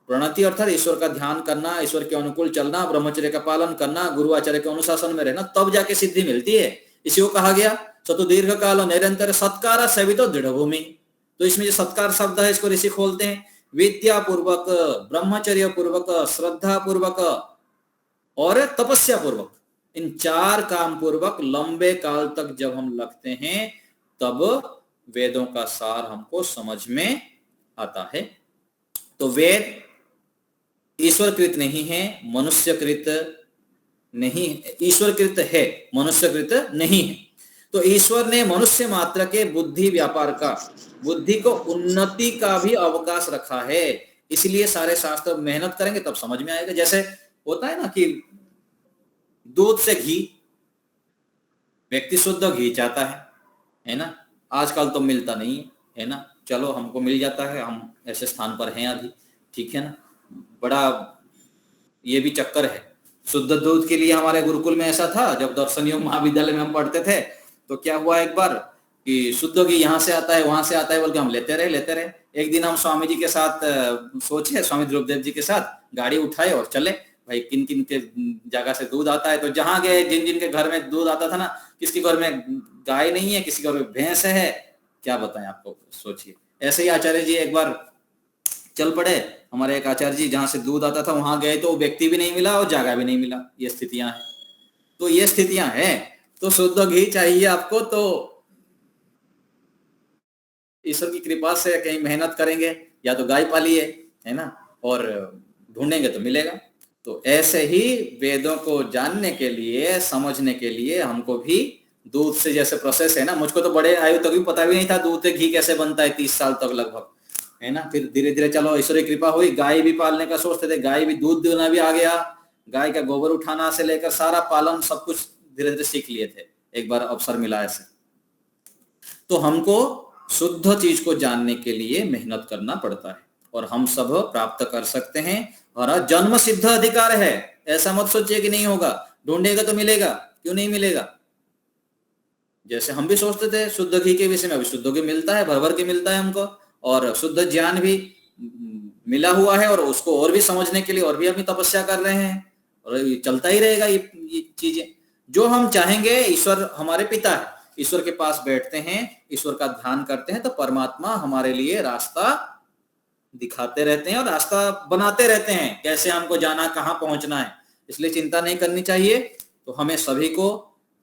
प्रणति अर्थात ईश्वर का ध्यान करना, ईश्वर के अनुकूल चलना, ब्रह्मचर्य का पालन करना, गुरु आचार्य के अनुशासन में रहना, तब जाके सिद्धि मिलती है। इसी को कहा गया सतु दीर्घ काल निरंतर सत्कार सेवितो दृढ़ भूमि। तो इसमें जो सत्कार शब्द है, इसको ऋषि खोलते हैं, विद्या पूर्वक, ब्रह्मचर्य पूर्वक, श्रद्धा पूर्वक और तपस्या पूर्वक, इन 4 काम पूर्वक लंबे काल तक जब हम लगते हैं, तब वेदों का सार हमको समझ में आता है। तो वेद ईश्वरकृत नहीं है, मनुष्यकृत नहीं, ईश्वरकृत है, मनुष्यकृत नहीं है। तो ईश्वर ने मनुष्य मात्र के बुद्धि व्यापार का, बुद्धि को उन्नति का भी अवकाश रखा है। इसलिए सारे शास्त्र मेहनत करेंगे तब समझ में आएगा। जैसे होता है ना कि दूध से घी, व्यक्ति शुद्ध घी चाहता है ना। आजकल तो मिलता नहीं है ना, चलो हमको मिल जाता है, हम ऐसे स्थान पर हैं अभी, ठीक है ना। बड़ा ये भी चक्कर है। शुद्ध दूध के लिए हमारे गुरुकुल में ऐसा था, जब दर्शन योग महाविद्यालय में हम पढ़ते थे, तो क्या हुआ एक बार कि शुद्ध घी यहाँ से आता है, वहां से आता है बोल के हम लेते रहे। एक दिन हम स्वामी जी के साथ सोचे, स्वामी ध्रुवदेव जी के साथ गाड़ी उठाए और चले, भाई किन किन के जगह से दूध आता है। तो जहां गए, जिन जिन के घर में दूध आता था ना, किसके घर में गाय नहीं है, किसी घर में भैंस है, क्या बताएं आपको, सोचिए। ऐसे ही आचार्य जी एक बार चल पड़े, हमारे एक आचार्य जी जहां से दूध आता था वहां गए, तो व्यक्ति भी नहीं मिला और जगह भी नहीं मिला। ये स्थितियां हैं। तो ये स्थितियां हैं, तो शुद्ध घी चाहिए आपको, तो ईश्वर की कृपा से कहीं मेहनत करेंगे, या तो गाय पालिए, है ना, और ढूंढेंगे तो मिलेगा। तो ऐसे ही वेदों को जानने के लिए, समझने के लिए हमको भी दूध से, जैसे प्रोसेस है ना, मुझको तो बड़े आयु तक भी पता भी नहीं था दूध से घी कैसे बनता है, 30 साल तक लगभग, है ना। फिर धीरे धीरे चलो ईश्वरी कृपा हुई, गाय भी पालने का सोचते थे, गाय भी दूध देना भी आ गया, गाय का गोबर उठाना से लेकर सारा पालन सब कुछ धीरे धीरे सीख लिए थे, एक बार अवसर मिला ऐसे। तो हमको शुद्ध चीज को जानने के लिए मेहनत करना पड़ता है, और हम सब प्राप्त कर सकते हैं, और जन्म सिद्ध अधिकार है। ऐसा मत सोचिए कि नहीं होगा, ढूंढेगा तो मिलेगा, क्यों नहीं मिलेगा। जैसे हम भी सोचते थे शुद्ध घी के विषय में, अभी शुद्ध घी मिलता है, भर भर के मिलता है हमको, और शुद्ध ज्ञान भी मिला हुआ है, और उसको और भी समझने के लिए और भी हम तपस्या कर रहे हैं, और चलता ही रहेगा ये चीजें। जो हम चाहेंगे, ईश्वर हमारे पिता है, ईश्वर के पास बैठते हैं, ईश्वर का ध्यान करते हैं, तो परमात्मा हमारे लिए रास्ता दिखाते रहते हैं और रास्ता बनाते रहते हैं, कैसे हमको जाना, कहाँ पहुंचना है। इसलिए चिंता नहीं करनी चाहिए। तो हमें सभी को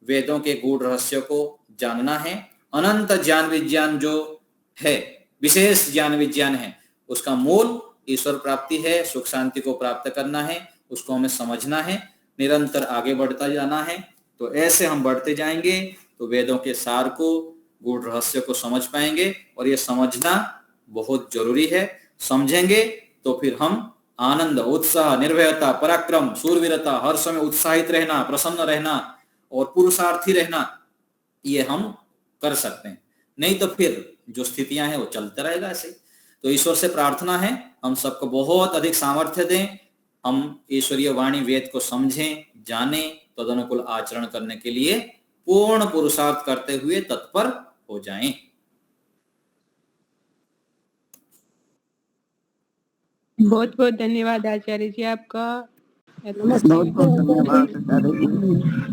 वेदों के गूढ़ रहस्य को जानना है। अनंत ज्ञान विज्ञान जो है, विशेष ज्ञान विज्ञान है, उसका मूल ईश्वर प्राप्ति है, सुख शांति को प्राप्त करना है, उसको हमें समझना है, निरंतर आगे बढ़ता जाना है। तो ऐसे हम बढ़ते जाएंगे तो वेदों के सार को, गूढ़ रहस्य को समझ पाएंगे, और ये समझना बहुत जरूरी है। समझेंगे तो फिर हम आनंद, उत्साह, निर्भयता, पराक्रम, शूरवीरता, हर समय उत्साहित रहना, प्रसन्न रहना और पुरुषार्थी रहना, ये हम कर सकते हैं। नहीं तो फिर जो स्थितियां हैं वो चलता रहेगा ऐसे ही। तो ईश्वर से प्रार्थना है हम सबको बहुत अधिक सामर्थ्य दें, हम ईश्वरीय वाणी वेद को समझें, जानें, तदनुकूल आचरण करने के लिए पूर्ण पुरुषार्थ करते हुए तत्पर हो जाएं। बहुत बहुत धन्यवाद आचार्य जी आपका। बहुत बहुत धन्यवाद आचार्य जी,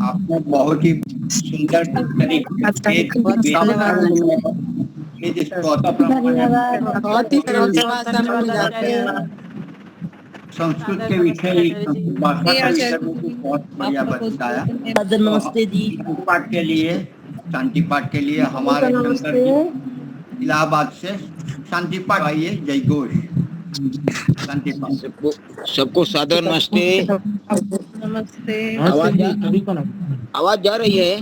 आपने बहुत ही सुंदर तरीके से जिस गौतम ब्रह्मा बहुत ही संस्कृत के विषय, भाषा के विषय में बहुत बढ़िया बताया। नमस्ते जी। शांति पाठ के लिए हमारे शंकर जी इलाहाबाद से शांति पाठ आइए, जय घोष शांति पाठ। सबको सादर नमस्ते। आवाज जा रही है?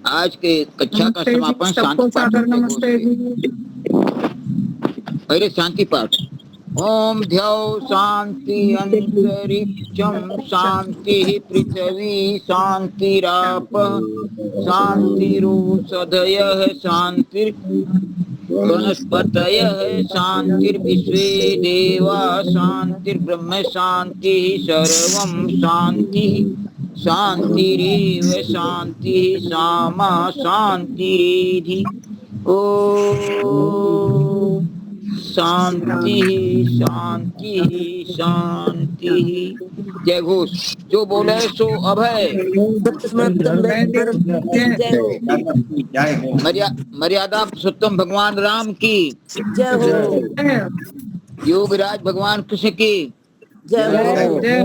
आज के कक्षा का समापन शांति पाठ से। पहले शांति पाठ। ओम ध्यान शांति अंतरिक्षम शांति पृथ्वी शांतिराप शांतिरोषधयः शांति वनस्पतयः शांतिर्विश्वे देवा शांतिर्ब्रह्म शांति सर्वं शांति शांतिरेव शांति सामा शांतिरेधि। ओम शांति शांति शांति। जय घोष। जो बोले सो अभय। मर्यादा पुरुषोत्तम भगवान राम की जय हो। योगराज भगवान कृष्ण की जय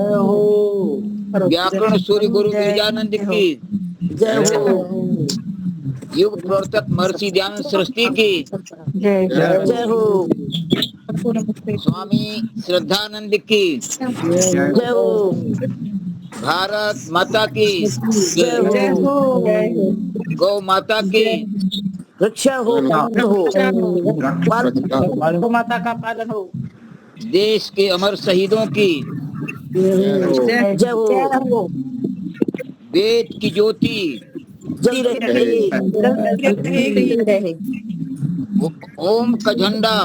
हो। व्याकरण सूर्य गुरु विजयानंद की जय हो। युग प्रवर्तक महर्षि दयानंद सरस्वती की जय हो। स्वामी श्रद्धानंद की जय हो। भारत माता की जय हो। गौ माता की रक्षा हो, माता का पालन हो। देश के अमर शहीदों की जय हो। वेद की ज्योति ओम का झंडा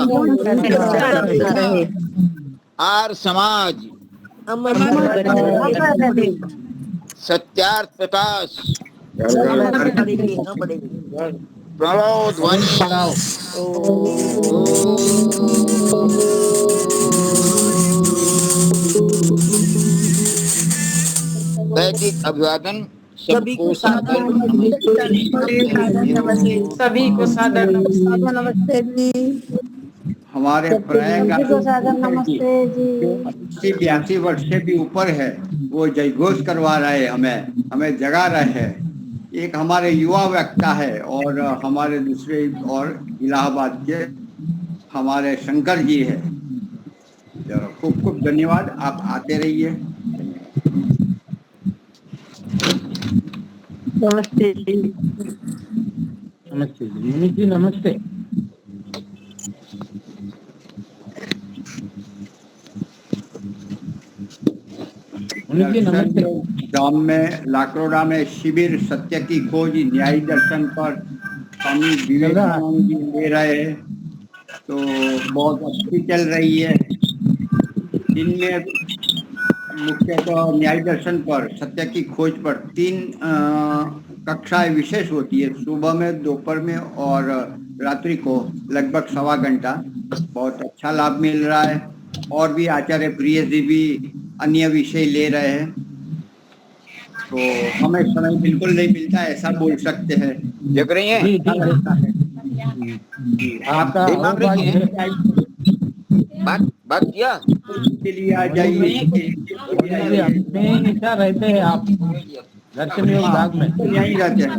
आर समाज सत्यार्थ प्रकाश प्रणव ध्वनि वैदिक अभिवादन। सबको सादर सभी को सादर नमस्ते जी। हमारे नमस्ते जी। 82 वर्ष से भी ऊपर है, वो जय घोष करवा रहे, हमें जगा रहे हैं। एक हमारे युवा वक्ता है और हमारे दूसरे और इलाहाबाद के हमारे शंकर जी है। खूब खूब धन्यवाद, आप आते रहिए। नमस्ते जी। नमस्ते जी। नमस्ते। गांव में लाकरोड़ा में शिविर सत्य की खोज न्याय दर्शन पर स्वामी विवेकानंद जी ले रहे हैं, तो बहुत अच्छी चल रही है। इनमें मुख्यतः न्याय दर्शन पर सत्य की खोज पर 3 कक्षाएं विशेष होती है, सुबह में, दोपहर में और रात्रि को लगभग 1.25 घंटा। बहुत अच्छा लाभ मिल रहा है। और भी आचार्य प्रिय जी भी अन्य विषय ले रहे हैं, तो हमें समय बिल्कुल नहीं मिलता, ऐसा बोल सकते हैं। देख रही हैं? आपका बात किया के लिए आ जाइए। रहते हैं आप दर्शन विभाग में यहीं रहते हैं।